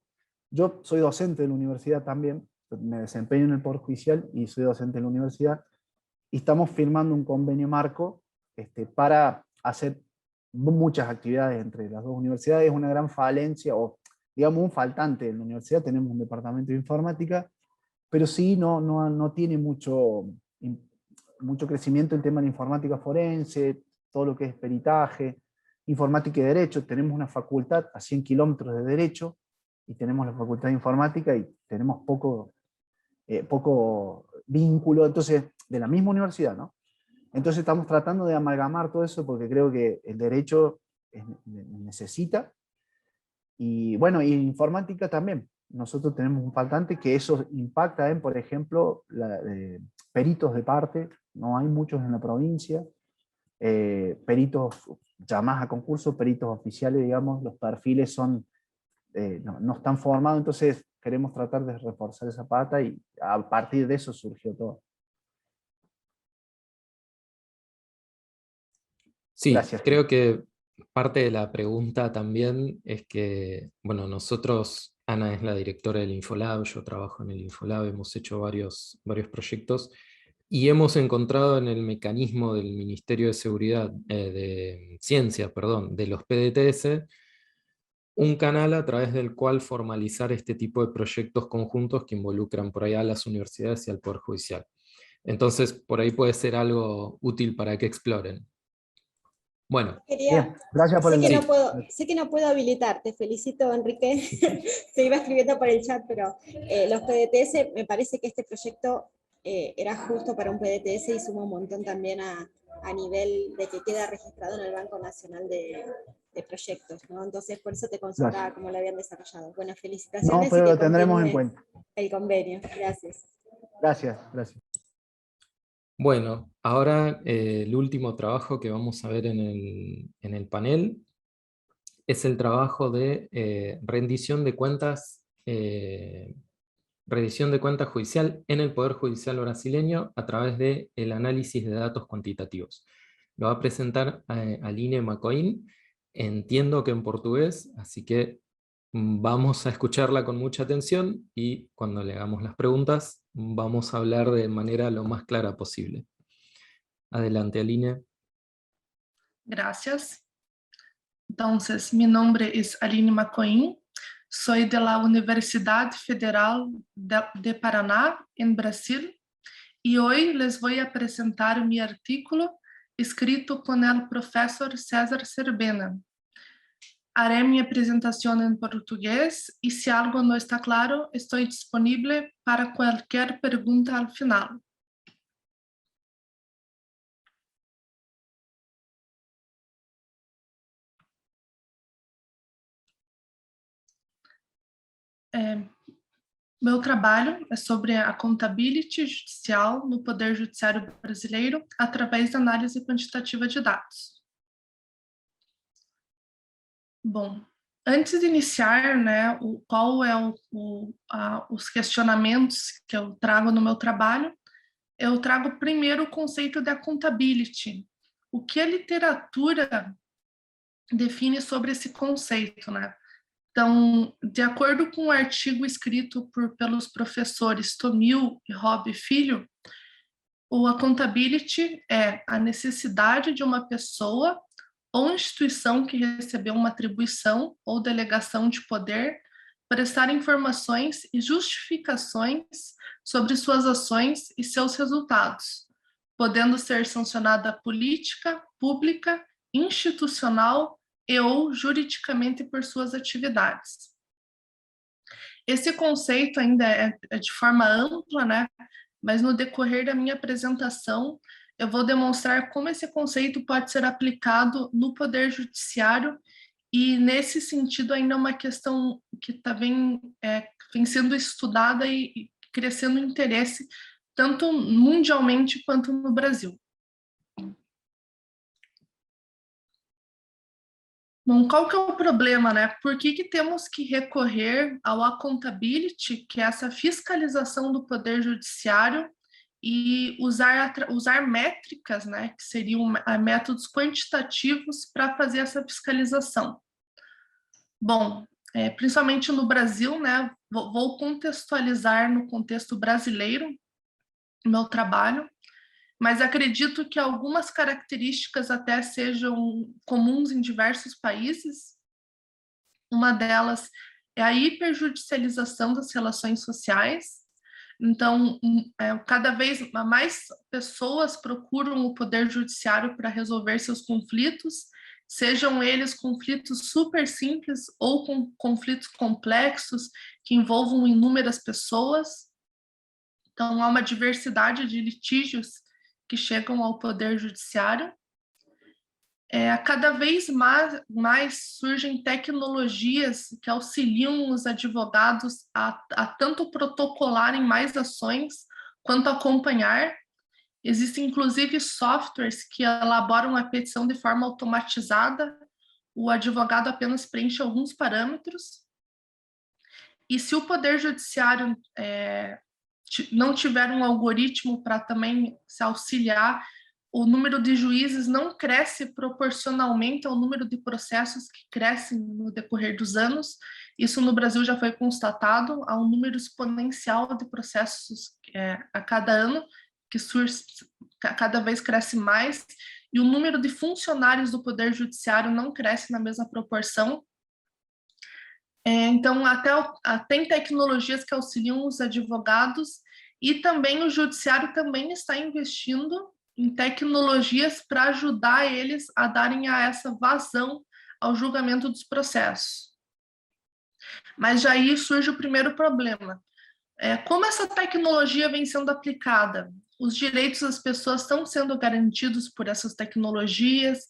Yo soy docente de la universidad también, me desempeño en el Poder Judicial y soy docente en la universidad, y estamos firmando un convenio marco para hacer muchas actividades entre las dos universidades. Es una gran falencia, o digamos un faltante en la universidad. Tenemos un departamento de informática pero sí no tiene mucho crecimiento el tema de informática forense, todo lo que es peritaje, informática y derecho. Tenemos una facultad a 100 kilómetros de derecho y tenemos la facultad de informática y tenemos poco vínculo, entonces, de la misma universidad, ¿no? Entonces estamos tratando de amalgamar todo eso porque creo que el derecho necesita, y bueno, y informática también. Nosotros tenemos un faltante que eso impacta en, por ejemplo, peritos de parte, no hay muchos en la provincia, peritos llamados a concurso, peritos oficiales, digamos, los perfiles son, no están formados, entonces queremos tratar de reforzar esa pata y a partir de eso surgió todo. Sí, Gracias. creo que parte de la pregunta también es que, bueno, nosotros, Ana es la directora del Infolab, yo trabajo en el Infolab, hemos hecho varios proyectos y hemos encontrado en el mecanismo del Ministerio de Seguridad, de Ciencia, perdón, de los PDTS, un canal a través del cual formalizar este tipo de proyectos conjuntos que involucran por ahí a las universidades y al Poder Judicial. Entonces, por ahí puede ser algo útil para que exploren. Bueno. Bien, gracias por el dato. Sé que no puedo habilitar, te felicito, Enrique. Se iba escribiendo por el chat, pero los PDTS, me parece que este proyecto era justo para un PDTS y suma un montón también a nivel de que queda registrado en el Banco Nacional de Proyectos, ¿no? Entonces, por eso te consultaba cómo lo habían desarrollado. Bueno, felicitaciones. No, pero y que lo tendremos en cuenta. El convenio, gracias. Gracias. Bueno, ahora el último trabajo que vamos a ver en el panel es el trabajo de rendición de cuentas judicial en el Poder Judicial brasileño a través del análisis de datos cuantitativos. Lo va a presentar Aline Macoin, entiendo que en portugués, así que vamos a escucharla con mucha atención y cuando le hagamos las preguntas vamos a hablar de manera lo más clara posible. Adelante, Aline. Gracias. Entonces, mi nombre es Aline Macoin, soy de la Universidad Federal de Paraná, en Brasil, y hoy les voy a presentar mi artículo escrito con el profesor César Cervena. Haré mi presentación en portugués y si algo no está claro, estoy disponible para cualquier pregunta al final. Meu trabalho é sobre a accountability judicial no Poder Judiciário brasileiro através da análise quantitativa de dados. Bom, antes de iniciar, né, qual é os questionamentos que eu trago no meu trabalho, eu trago primeiro o conceito de accountability. O que a literatura define sobre esse conceito, né? Então, de acordo com o artigo escrito pelos professores Tomil e Rob Filho, o accountability é a necessidade de uma pessoa ou instituição que recebeu uma atribuição ou delegação de poder prestar informações e justificações sobre suas ações e seus resultados, podendo ser sancionada política, pública, institucional e ou juridicamente por suas atividades. Esse conceito ainda é de forma ampla, né? Mas no decorrer da minha apresentação, eu vou demonstrar como esse conceito pode ser aplicado no Poder Judiciário e, nesse sentido, ainda é uma questão que vem sendo estudada e crescendo interesse, tanto mundialmente quanto no Brasil. Bom, qual que é o problema, né? Por que temos que recorrer ao accountability, que é essa fiscalização do Poder Judiciário, e usar métricas, né, que seriam métodos quantitativos para fazer essa fiscalização? Bom, principalmente no Brasil, né, vou contextualizar no contexto brasileiro o meu trabalho, mas acredito que algumas características até sejam comuns em diversos países. Uma delas é a hiperjudicialização das relações sociais. Então, cada vez mais pessoas procuram o Poder Judiciário para resolver seus conflitos, sejam eles conflitos super simples ou conflitos complexos que envolvam inúmeras pessoas. Então, há uma diversidade de litígios que chegam ao Poder Judiciário. Cada vez mais surgem tecnologias que auxiliam os advogados a tanto protocolarem mais ações, quanto acompanhar. Existem, inclusive, softwares que elaboram a petição de forma automatizada. O advogado apenas preenche alguns parâmetros. E se o Poder Judiciário não tiver um algoritmo para também se auxiliar, o número de juízes não cresce proporcionalmente ao número de processos que crescem no decorrer dos anos. Isso no Brasil já foi constatado, há um número exponencial de processos a cada ano, que surge, cada vez cresce mais, e o número de funcionários do Poder Judiciário não cresce na mesma proporção. Então, tem tecnologias que auxiliam os advogados, e também o Judiciário também está investindo em tecnologias para ajudar eles a darem a essa vazão ao julgamento dos processos. Mas já aí surge o primeiro problema. Como essa tecnologia vem sendo aplicada? Os direitos das pessoas estão sendo garantidos por essas tecnologias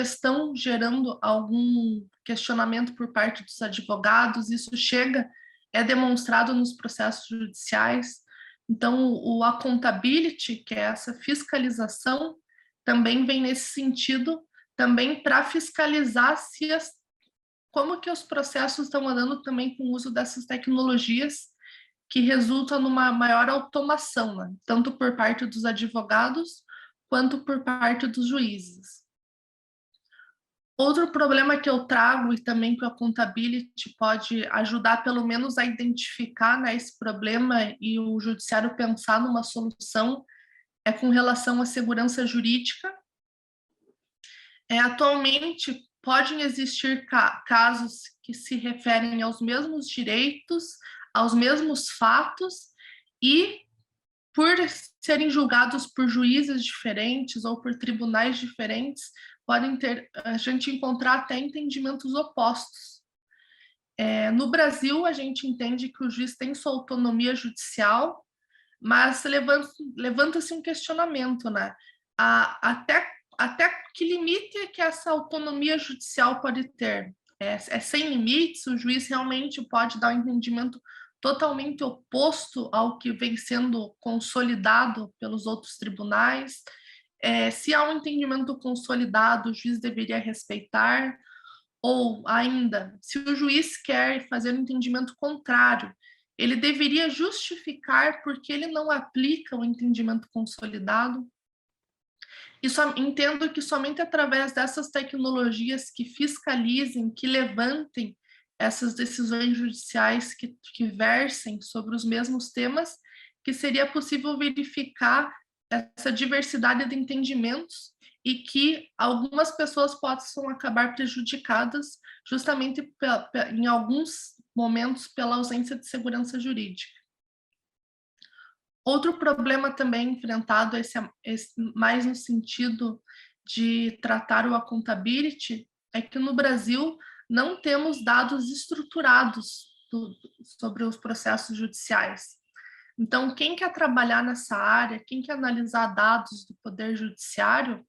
estão gerando algum questionamento por parte dos advogados, isso é demonstrado nos processos judiciais. Então, o accountability, que é essa fiscalização, também vem nesse sentido, também para fiscalizar como que os processos estão andando também com o uso dessas tecnologias, que resultam numa maior automação, né? Tanto por parte dos advogados, quanto por parte dos juízes. Outro problema que eu trago, e também que o accountability pode ajudar pelo menos a identificar, né, esse problema e o judiciário pensar numa solução, é com relação à segurança jurídica. Atualmente, podem existir casos que se referem aos mesmos direitos, aos mesmos fatos, e por serem julgados por juízes diferentes ou por tribunais diferentes, podem a gente encontrar até entendimentos opostos. No Brasil, a gente entende que o juiz tem sua autonomia judicial, mas levanta-se um questionamento, né? Até que limite é que essa autonomia judicial pode ter? Sem limites? O juiz realmente pode dar um entendimento totalmente oposto ao que vem sendo consolidado pelos outros tribunais? Se há um entendimento consolidado, o juiz deveria respeitar? Ou ainda, se o juiz quer fazer um entendimento contrário, ele deveria justificar porque ele não aplica o entendimento consolidado? Entendo que somente através dessas tecnologias que fiscalizem, que levantem essas decisões judiciais que versem sobre os mesmos temas, que seria possível verificar essa diversidade de entendimentos e que algumas pessoas possam acabar prejudicadas justamente em alguns momentos pela ausência de segurança jurídica. Outro problema também enfrentado, mais no sentido de tratar o accountability, é que no Brasil não temos dados estruturados sobre os processos judiciais. Então, quem quer trabalhar nessa área, quem quer analisar dados do Poder Judiciário,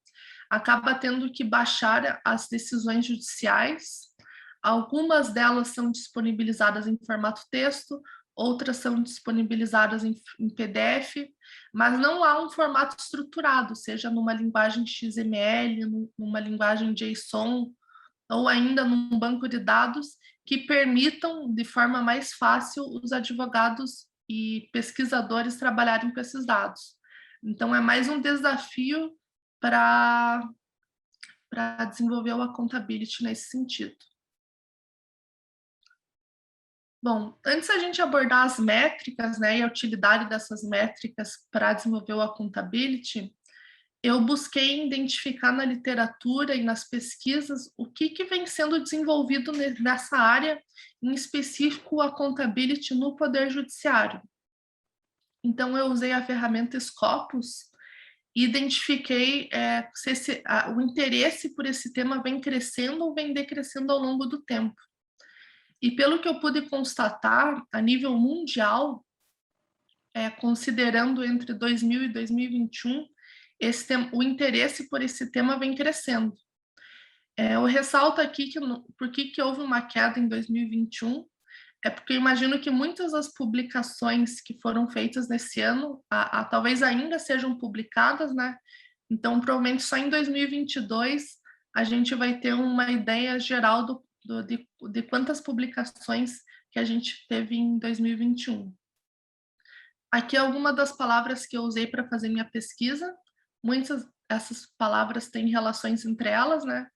acaba tendo que baixar as decisões judiciais. Algumas delas são disponibilizadas em formato texto, outras são disponibilizadas em PDF, mas não há um formato estruturado, seja numa linguagem XML, numa linguagem JSON, ou ainda num banco de dados que permitam, de forma mais fácil, os advogados e pesquisadores trabalharem com esses dados. Então, é mais um desafio para desenvolver o accountability nesse sentido. Bom, antes a gente abordar as métricas, né, e a utilidade dessas métricas para desenvolver o accountability, eu busquei identificar na literatura e nas pesquisas o que vem sendo desenvolvido nessa área, em específico o accountability no Poder Judiciário. Então, eu usei a ferramenta Scopus e identifiquei se o interesse por esse tema vem crescendo ou vem decrescendo ao longo do tempo. E pelo que eu pude constatar, a nível mundial, considerando entre 2000 e 2021, o interesse por esse tema vem crescendo. Eu ressalto aqui por que houve uma queda em 2021, porque eu imagino que muitas das publicações que foram feitas nesse ano, talvez ainda sejam publicadas, né? Então, provavelmente só em 2022 a gente vai ter uma ideia geral de quantas publicações que a gente teve em 2021. Aqui algumas das palavras que eu usei para fazer minha pesquisa. Muitas dessas palavras têm relações entre elas, né?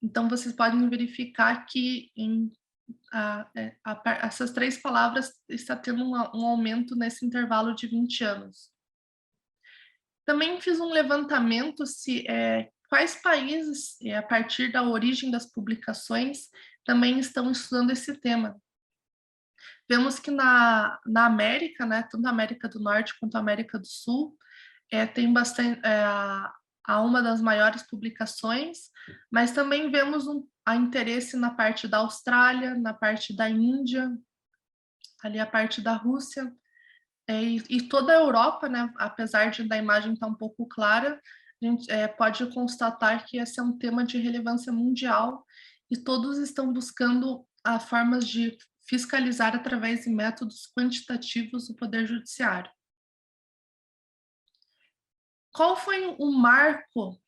Então, vocês podem verificar que essas 3 palavras está tendo um aumento nesse intervalo de 20 anos. Também fiz um levantamento quais países, a partir da origem das publicações, também estão estudando esse tema. Vemos que na América, né, tanto a América do Norte quanto a América do Sul, tem bastante, há uma das maiores publicações, mas também vemos a interesse na parte da Austrália, na parte da Índia, ali a parte da Rússia, e toda a Europa, né, apesar da imagem estar um pouco clara, a gente pode constatar que esse é um tema de relevância mundial e todos estão buscando formas de fiscalizar através de métodos quantitativos o Poder Judiciário. Qual foi o marco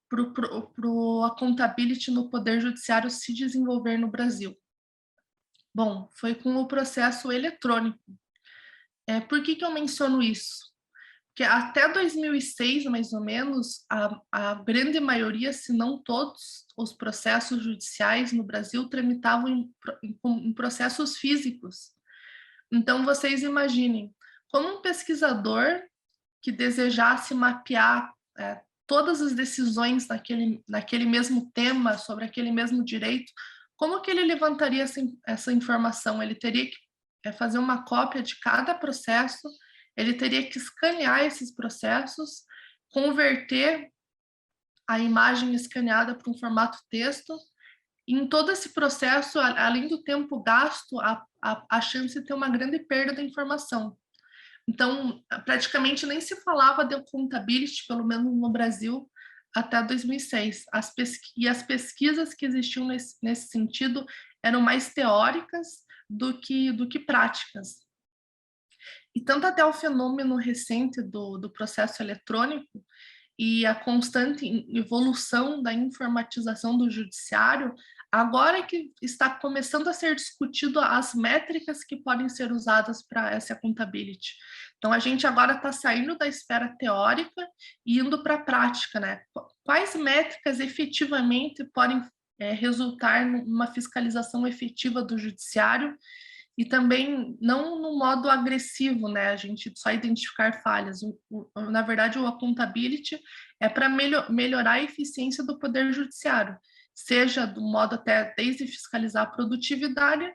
para o accountability no Poder Judiciário se desenvolver no Brasil? Bom, foi com o processo eletrônico. Por que eu menciono isso? Porque até 2006, mais ou menos, a grande maioria, se não todos, os processos judiciais no Brasil tramitavam em processos físicos. Então, vocês imaginem, como um pesquisador que desejasse mapear todas as decisões naquele mesmo tema, sobre aquele mesmo direito, como que ele levantaria essa informação? Ele teria que fazer uma cópia de cada processo, ele teria que escanear esses processos, converter a imagem escaneada para um formato texto. E em todo esse processo, além do tempo gasto, a chance de ter uma grande perda da informação. Então, praticamente nem se falava de accountability, pelo menos no Brasil, até 2006. E as pesquisas que existiam nesse sentido eram mais teóricas do que práticas. E tanto até o fenômeno recente do processo eletrônico e a constante evolução da informatização do judiciário, agora é que está começando a ser discutido as métricas que podem ser usadas para essa accountability. Então, a gente agora está saindo da esfera teórica e indo para a prática, né? Quais métricas efetivamente podem resultar numa fiscalização efetiva do judiciário e também não no modo agressivo, né? A gente só identificar falhas. Na verdade, o accountability é para melhorar a eficiência do Poder Judiciário, seja do modo até desde fiscalizar a produtividade,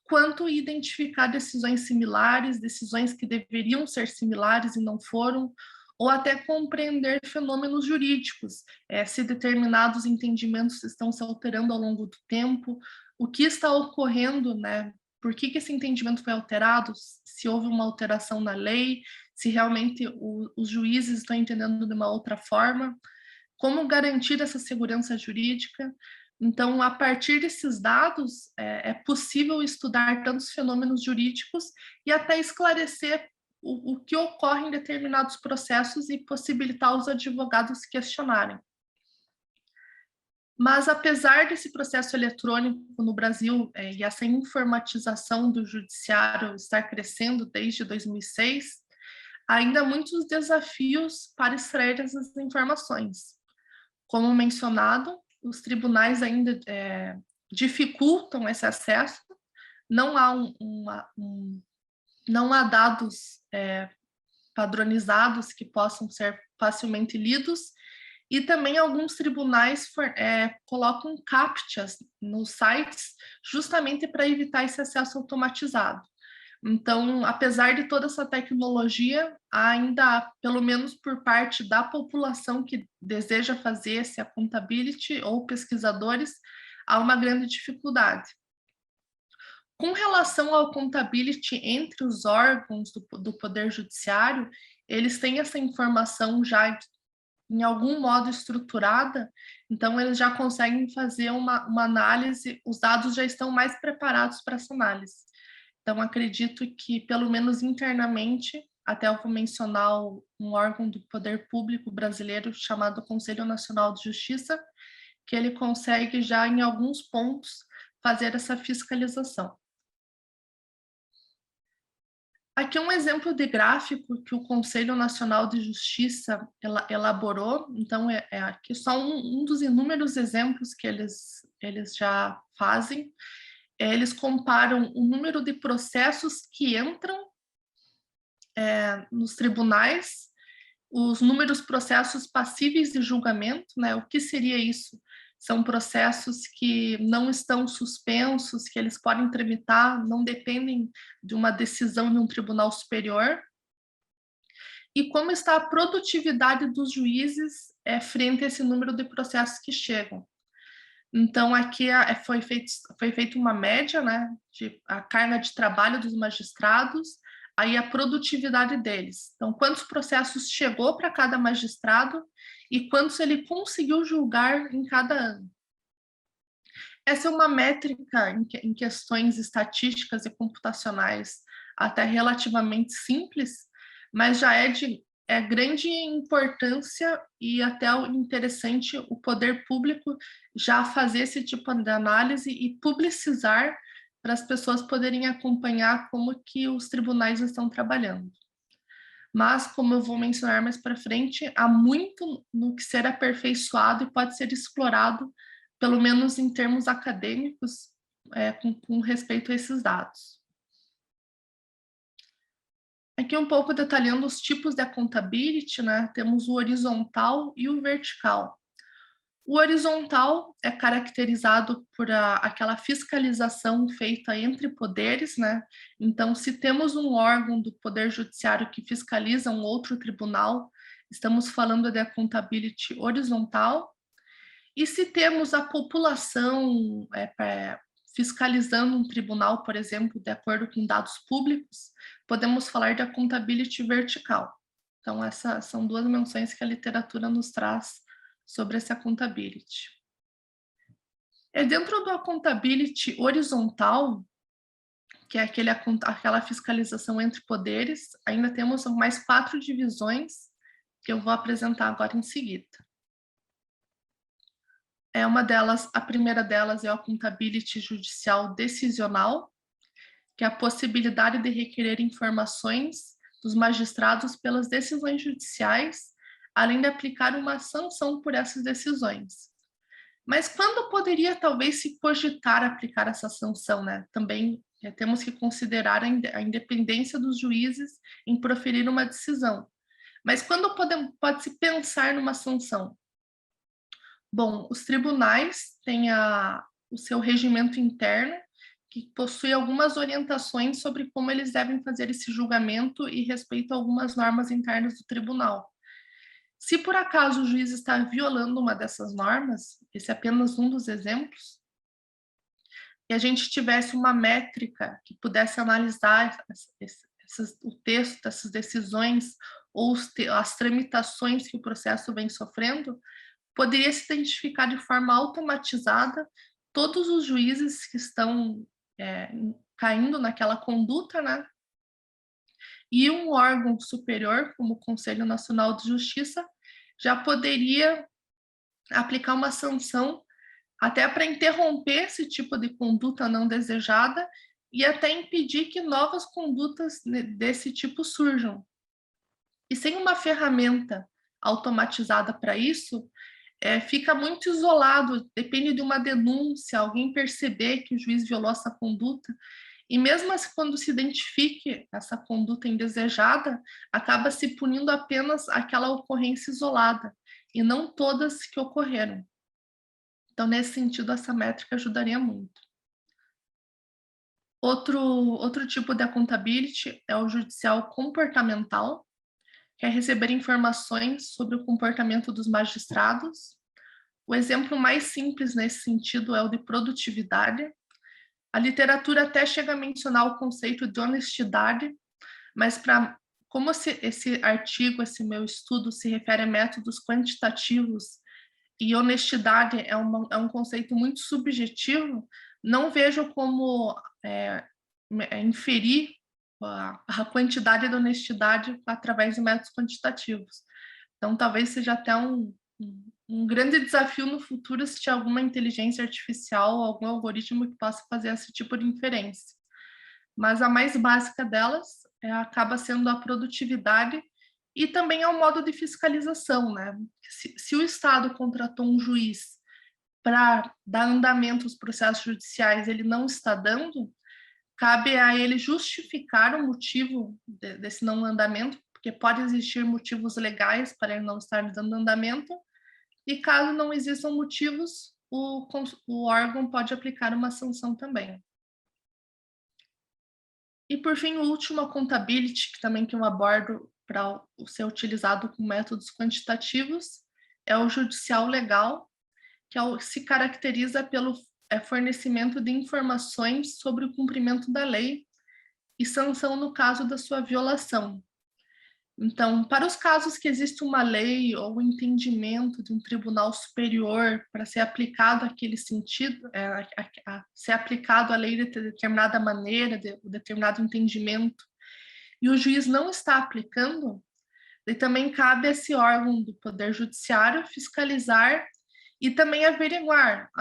quanto identificar decisões similares, decisões que deveriam ser similares e não foram, ou até compreender fenômenos jurídicos, se determinados entendimentos estão se alterando ao longo do tempo, o que está ocorrendo, né? Por que esse entendimento foi alterado, se houve uma alteração na lei, se realmente os juízes estão entendendo de uma outra forma, como garantir essa segurança jurídica. Então, a partir desses dados, é possível estudar tantos fenômenos jurídicos e até esclarecer o que ocorre em determinados processos e possibilitar os advogados questionarem. Mas, apesar desse processo eletrônico no Brasil e essa informatização do judiciário estar crescendo desde 2006, ainda há muitos desafios para extrair essas informações. Como mencionado, os tribunais ainda dificultam esse acesso, não há dados padronizados que possam ser facilmente lidos, e também alguns tribunais colocam captchas nos sites justamente para evitar esse acesso automatizado. Então, apesar de toda essa tecnologia, ainda, pelo menos por parte da população que deseja fazer esse accountability ou pesquisadores, há uma grande dificuldade. Com relação ao accountability entre os órgãos do Poder Judiciário, eles têm essa informação já em algum modo estruturada, então eles já conseguem fazer uma análise, os dados já estão mais preparados para essa análise. Então, acredito que, pelo menos internamente, até eu vou mencionar um órgão do poder público brasileiro chamado Conselho Nacional de Justiça, que ele consegue já, em alguns pontos, fazer essa fiscalização. Aqui um exemplo de gráfico que o Conselho Nacional de Justiça elaborou. Então, aqui só um dos inúmeros exemplos que eles já fazem. Eles comparam o número de processos que entram nos tribunais, os números de processos passíveis de julgamento, né? O que seria isso? São processos que não estão suspensos, que eles podem tramitar, não dependem de uma decisão de um tribunal superior. E como está a produtividade dos juízes frente a esse número de processos que chegam. Então, aqui foi feita uma média, né, de a carga de trabalho dos magistrados, aí a produtividade deles. Então, quantos processos chegou para cada magistrado e quantos ele conseguiu julgar em cada ano. Essa é uma métrica em questões estatísticas e computacionais até relativamente simples, mas já é de grande importância e até interessante o poder público já fazer esse tipo de análise e publicizar para as pessoas poderem acompanhar como que os tribunais estão trabalhando. Mas, como eu vou mencionar mais para frente, há muito no que ser aperfeiçoado e pode ser explorado, pelo menos em termos acadêmicos, com respeito a esses dados. Aqui um pouco detalhando os tipos de accountability, né? Temos o horizontal e o vertical. O horizontal é caracterizado por aquela fiscalização feita entre poderes, né? Então, se temos um órgão do Poder Judiciário que fiscaliza um outro tribunal, estamos falando de accountability horizontal. E se temos a população fiscalizando um tribunal, por exemplo, de acordo com dados públicos, podemos falar de accountability vertical. Então, essas são duas menções que a literatura nos traz sobre esse accountability. Dentro do accountability horizontal, que é aquela fiscalização entre poderes, ainda temos mais 4 divisões que eu vou apresentar agora em seguida. A primeira delas é o accountability judicial decisional, que é a possibilidade de requerer informações dos magistrados pelas decisões judiciais, além de aplicar uma sanção por essas decisões. Mas quando poderia talvez se cogitar aplicar essa sanção, né? Também temos que considerar a independência dos juízes em proferir uma decisão. Mas quando pode-se pensar numa sanção? Bom, os tribunais têm o seu regimento interno, que possui algumas orientações sobre como eles devem fazer esse julgamento e respeito a algumas normas internas do tribunal. Se por acaso o juiz está violando uma dessas normas, esse é apenas um dos exemplos, e a gente tivesse uma métrica que pudesse analisar o texto dessas decisões ou as tramitações que o processo vem sofrendo, poderia se identificar de forma automatizada todos os juízes que estão caindo naquela conduta, né? E um órgão superior, como o Conselho Nacional de Justiça, já poderia aplicar uma sanção até para interromper esse tipo de conduta não desejada e até impedir que novas condutas desse tipo surjam. E sem uma ferramenta automatizada para isso, fica muito isolado, depende de uma denúncia, alguém perceber que o juiz violou essa conduta, e mesmo assim, quando se identifique essa conduta indesejada, acaba se punindo apenas aquela ocorrência isolada, e não todas que ocorreram. Então, nesse sentido, essa métrica ajudaria muito. Outro tipo de accountability é o judicial comportamental, que é receber informações sobre o comportamento dos magistrados. O exemplo mais simples nesse sentido é o de produtividade. A literatura até chega a mencionar o conceito de honestidade, mas como esse artigo, esse meu estudo se refere a métodos quantitativos e honestidade é um conceito muito subjetivo, não vejo como inferir a quantidade de honestidade através de métodos quantitativos. Então, talvez seja até um grande desafio no futuro se tiver alguma inteligência artificial, algum algoritmo que possa fazer esse tipo de inferência. Mas a mais básica delas acaba sendo a produtividade e também é um modo de fiscalização, né? Se o Estado contratou um juiz para dar andamento aos processos judiciais, ele não está dando, cabe a ele justificar o motivo desse não andamento, porque pode existir motivos legais para ele não estar dando andamento, e caso não existam motivos, o órgão pode aplicar uma sanção também. E, por fim, o último, accountability, que eu abordo para ser utilizado com métodos quantitativos, é o judicial legal, que se caracteriza pelo fornecimento de informações sobre o cumprimento da lei e sanção no caso da sua violação. Então, para os casos que existe uma lei ou um entendimento de um tribunal superior para ser aplicado aquele sentido, ser aplicado a lei de determinada maneira, de determinado entendimento, e o juiz não está aplicando, e também cabe a esse órgão do Poder Judiciário fiscalizar e também averiguar,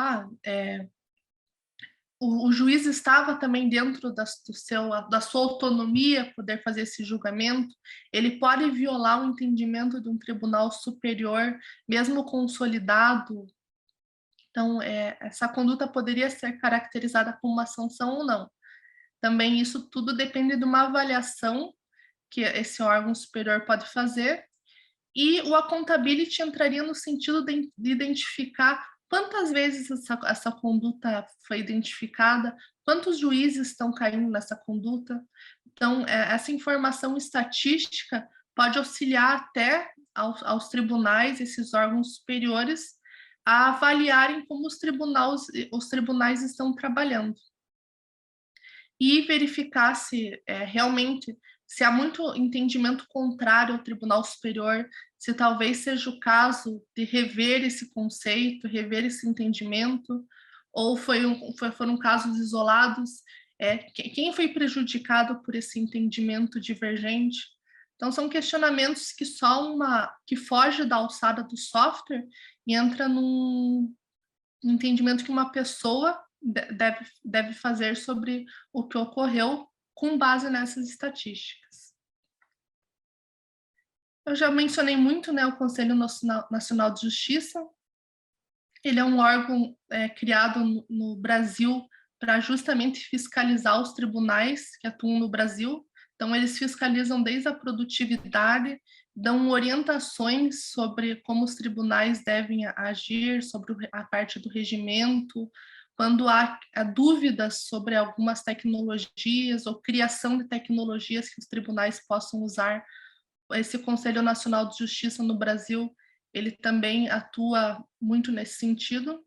o juiz estava também dentro da sua autonomia poder fazer esse julgamento, ele pode violar o entendimento de um tribunal superior, mesmo consolidado. Então, essa conduta poderia ser caracterizada como uma sanção ou não. Também isso tudo depende de uma avaliação que esse órgão superior pode fazer, e o accountability entraria no sentido de identificar quantas vezes essa conduta foi identificada, quantos juízes estão caindo nessa conduta. Então, essa informação estatística pode auxiliar até aos tribunais, esses órgãos superiores, a avaliarem como os tribunais estão trabalhando. E verificar se realmente, se há muito entendimento contrário ao Tribunal Superior, se talvez seja o caso de rever esse conceito, rever esse entendimento, ou foram casos isolados, quem foi prejudicado por esse entendimento divergente. Então, são questionamentos que foge da alçada do software e entra num entendimento que uma pessoa deve fazer sobre o que ocorreu com base nessas estatísticas. Eu já mencionei muito, né, o Conselho Nacional de Justiça. Ele é um órgão criado no Brasil para justamente fiscalizar os tribunais que atuam no Brasil. Então, eles fiscalizam desde a produtividade, dão orientações sobre como os tribunais devem agir, sobre a parte do regimento, quando há dúvidas sobre algumas tecnologias ou criação de tecnologias que os tribunais possam usar. Esse Conselho Nacional de Justiça no Brasil, ele também atua muito nesse sentido.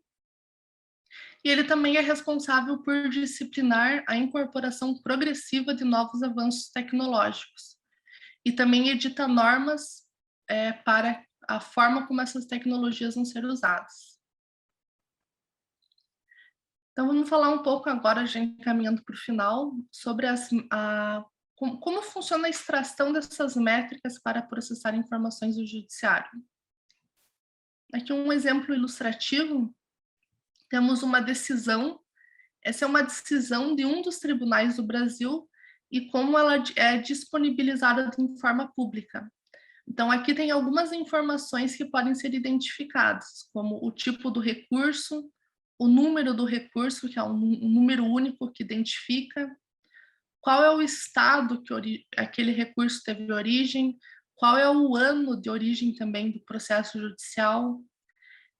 E ele também é responsável por disciplinar a incorporação progressiva de novos avanços tecnológicos. E também edita normas para a forma como essas tecnologias vão ser usadas. Então, vamos falar um pouco agora, já encaminhando para o final, sobre como funciona a extração dessas métricas para processar informações do judiciário. Aqui um exemplo ilustrativo. Temos uma decisão, essa é uma decisão de um dos tribunais do Brasil e como ela é disponibilizada em forma pública. Então, aqui tem algumas informações que podem ser identificadas, como o tipo do recurso, o número do recurso, que é um número único que identifica, qual é o estado que aquele recurso teve origem, qual é o ano de origem também do processo judicial,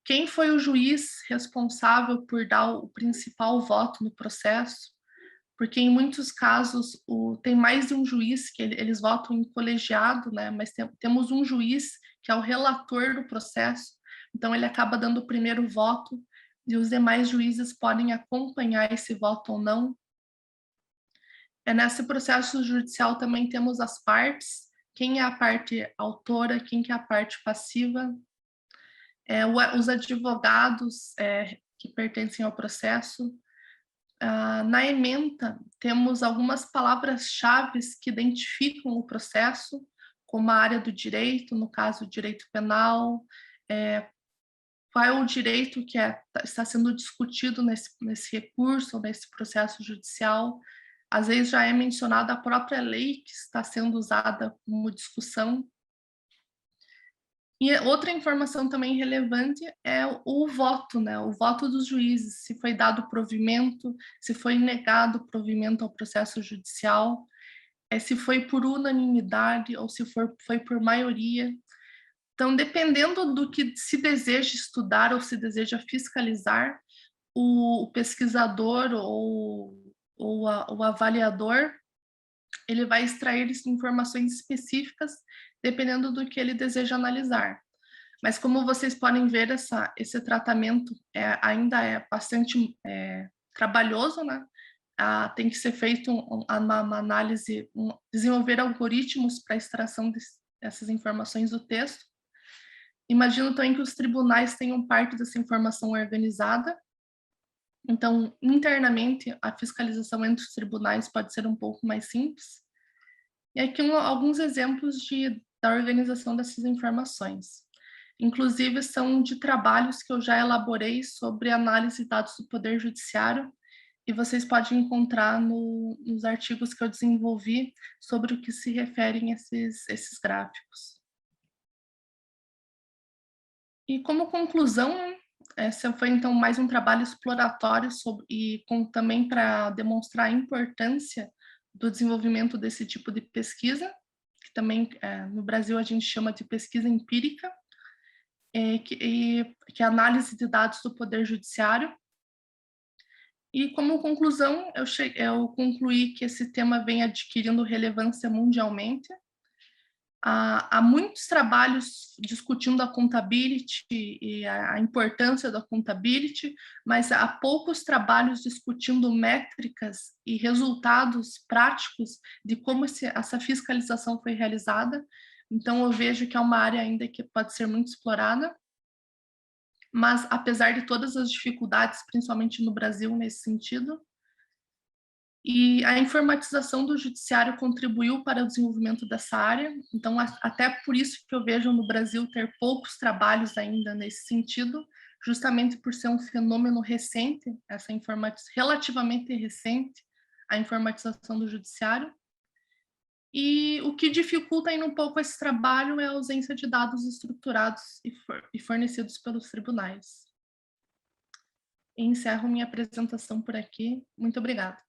quem foi o juiz responsável por dar o principal voto no processo, porque em muitos casos tem mais de um juiz que eles votam em colegiado, né? Mas temos um juiz que é o relator do processo, então ele acaba dando o primeiro voto e os demais juízes podem acompanhar esse voto ou não. Nesse processo judicial também temos as partes, quem é a parte autora, quem que é a parte passiva, os advogados que pertencem ao processo. Na ementa, temos algumas palavras-chave que identificam o processo, como a área do direito, no caso, o direito penal, qual é o direito que está sendo discutido nesse recurso, ou nesse processo judicial. Às vezes já é mencionada a própria lei que está sendo usada como discussão. E outra informação também relevante é o voto, né? O voto dos juízes, se foi dado provimento, se foi negado provimento ao processo judicial, se foi por unanimidade ou se foi por maioria. Então, dependendo do que se deseja estudar ou se deseja fiscalizar, o pesquisador ou o avaliador, ele vai extrair informações específicas dependendo do que ele deseja analisar. Mas como vocês podem ver, esse tratamento ainda é bastante trabalhoso, né? Tem que ser feito uma análise, desenvolver algoritmos para a extração dessas informações do texto. Imagino também que os tribunais tenham parte dessa informação organizada. Então, internamente, a fiscalização entre os tribunais pode ser um pouco mais simples. E aqui alguns exemplos da organização dessas informações. Inclusive, são de trabalhos que eu já elaborei sobre análise de dados do Poder Judiciário, e vocês podem encontrar nos artigos que eu desenvolvi sobre o que se referem esses gráficos. E como conclusão, esse foi então mais um trabalho exploratório também para demonstrar a importância do desenvolvimento desse tipo de pesquisa, que também no Brasil a gente chama de pesquisa empírica, que é a análise de dados do Poder Judiciário. E como conclusão, eu concluí que esse tema vem adquirindo relevância mundialmente. Há muitos trabalhos discutindo a accountability e a importância da accountability, mas há poucos trabalhos discutindo métricas e resultados práticos de como essa fiscalização foi realizada. Então, eu vejo que é uma área ainda que pode ser muito explorada. Mas, apesar de todas as dificuldades, principalmente no Brasil, nesse sentido, e a informatização do judiciário contribuiu para o desenvolvimento dessa área, então até por isso que eu vejo no Brasil ter poucos trabalhos ainda nesse sentido, justamente por ser um fenômeno recente, relativamente recente, a informatização do judiciário. E o que dificulta ainda um pouco esse trabalho é a ausência de dados estruturados e fornecidos pelos tribunais. E encerro minha apresentação por aqui. Muito obrigada.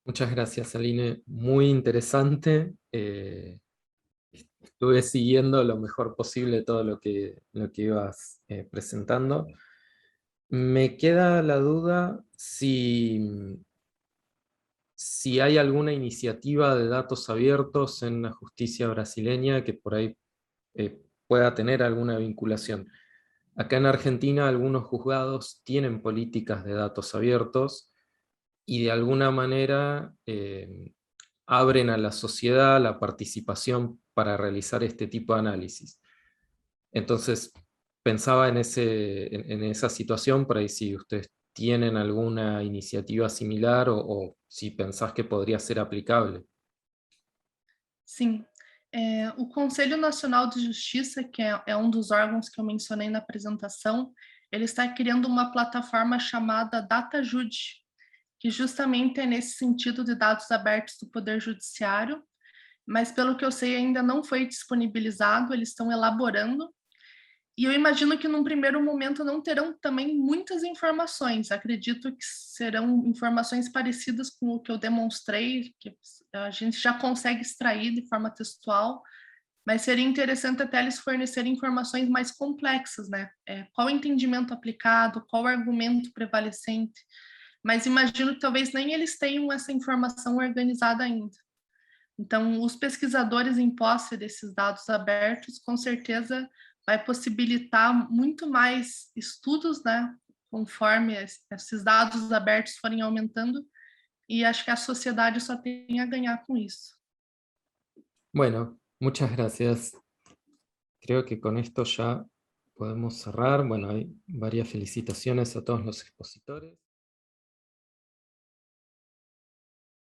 Muchas gracias, Aline. Muy interesante. Estuve siguiendo lo mejor posible todo lo que ibas presentando. Me queda la duda si hay alguna iniciativa de datos abiertos en la justicia brasileña que por ahí pueda tener alguna vinculación. Acá en Argentina algunos juzgados tienen políticas de datos abiertos y de alguna manera abren a la sociedad la participación para realizar este tipo de análisis. Entonces, pensaba en esa situación, por ahí si ustedes tienen alguna iniciativa similar o si pensás que podría ser aplicable. Sim. O Conselho Nacional de Justiça, que é um dos órgãos que eu mencionei na apresentação, ele está criando uma plataforma chamada DataJude, que justamente é nesse sentido de dados abertos do Poder Judiciário, mas pelo que eu sei ainda não foi disponibilizado, eles estão elaborando, e eu imagino que num primeiro momento não terão também muitas informações, acredito que serão informações parecidas com o que eu demonstrei, que a gente já consegue extrair de forma textual, mas seria interessante até eles fornecerem informações mais complexas, né? Qual o entendimento aplicado, qual o argumento prevalecente, mas imagino que talvez nem eles tenham essa informação organizada ainda. Então, os pesquisadores em posse desses dados abertos, com certeza, vai possibilitar muito mais estudos, né, conforme esses dados abertos forem aumentando, y acho que a sociedade só tem a ganhar con isso. Bueno, muchas gracias. Creo que con esto ya podemos cerrar. Bueno, hay varias felicitaciones a todos los expositores.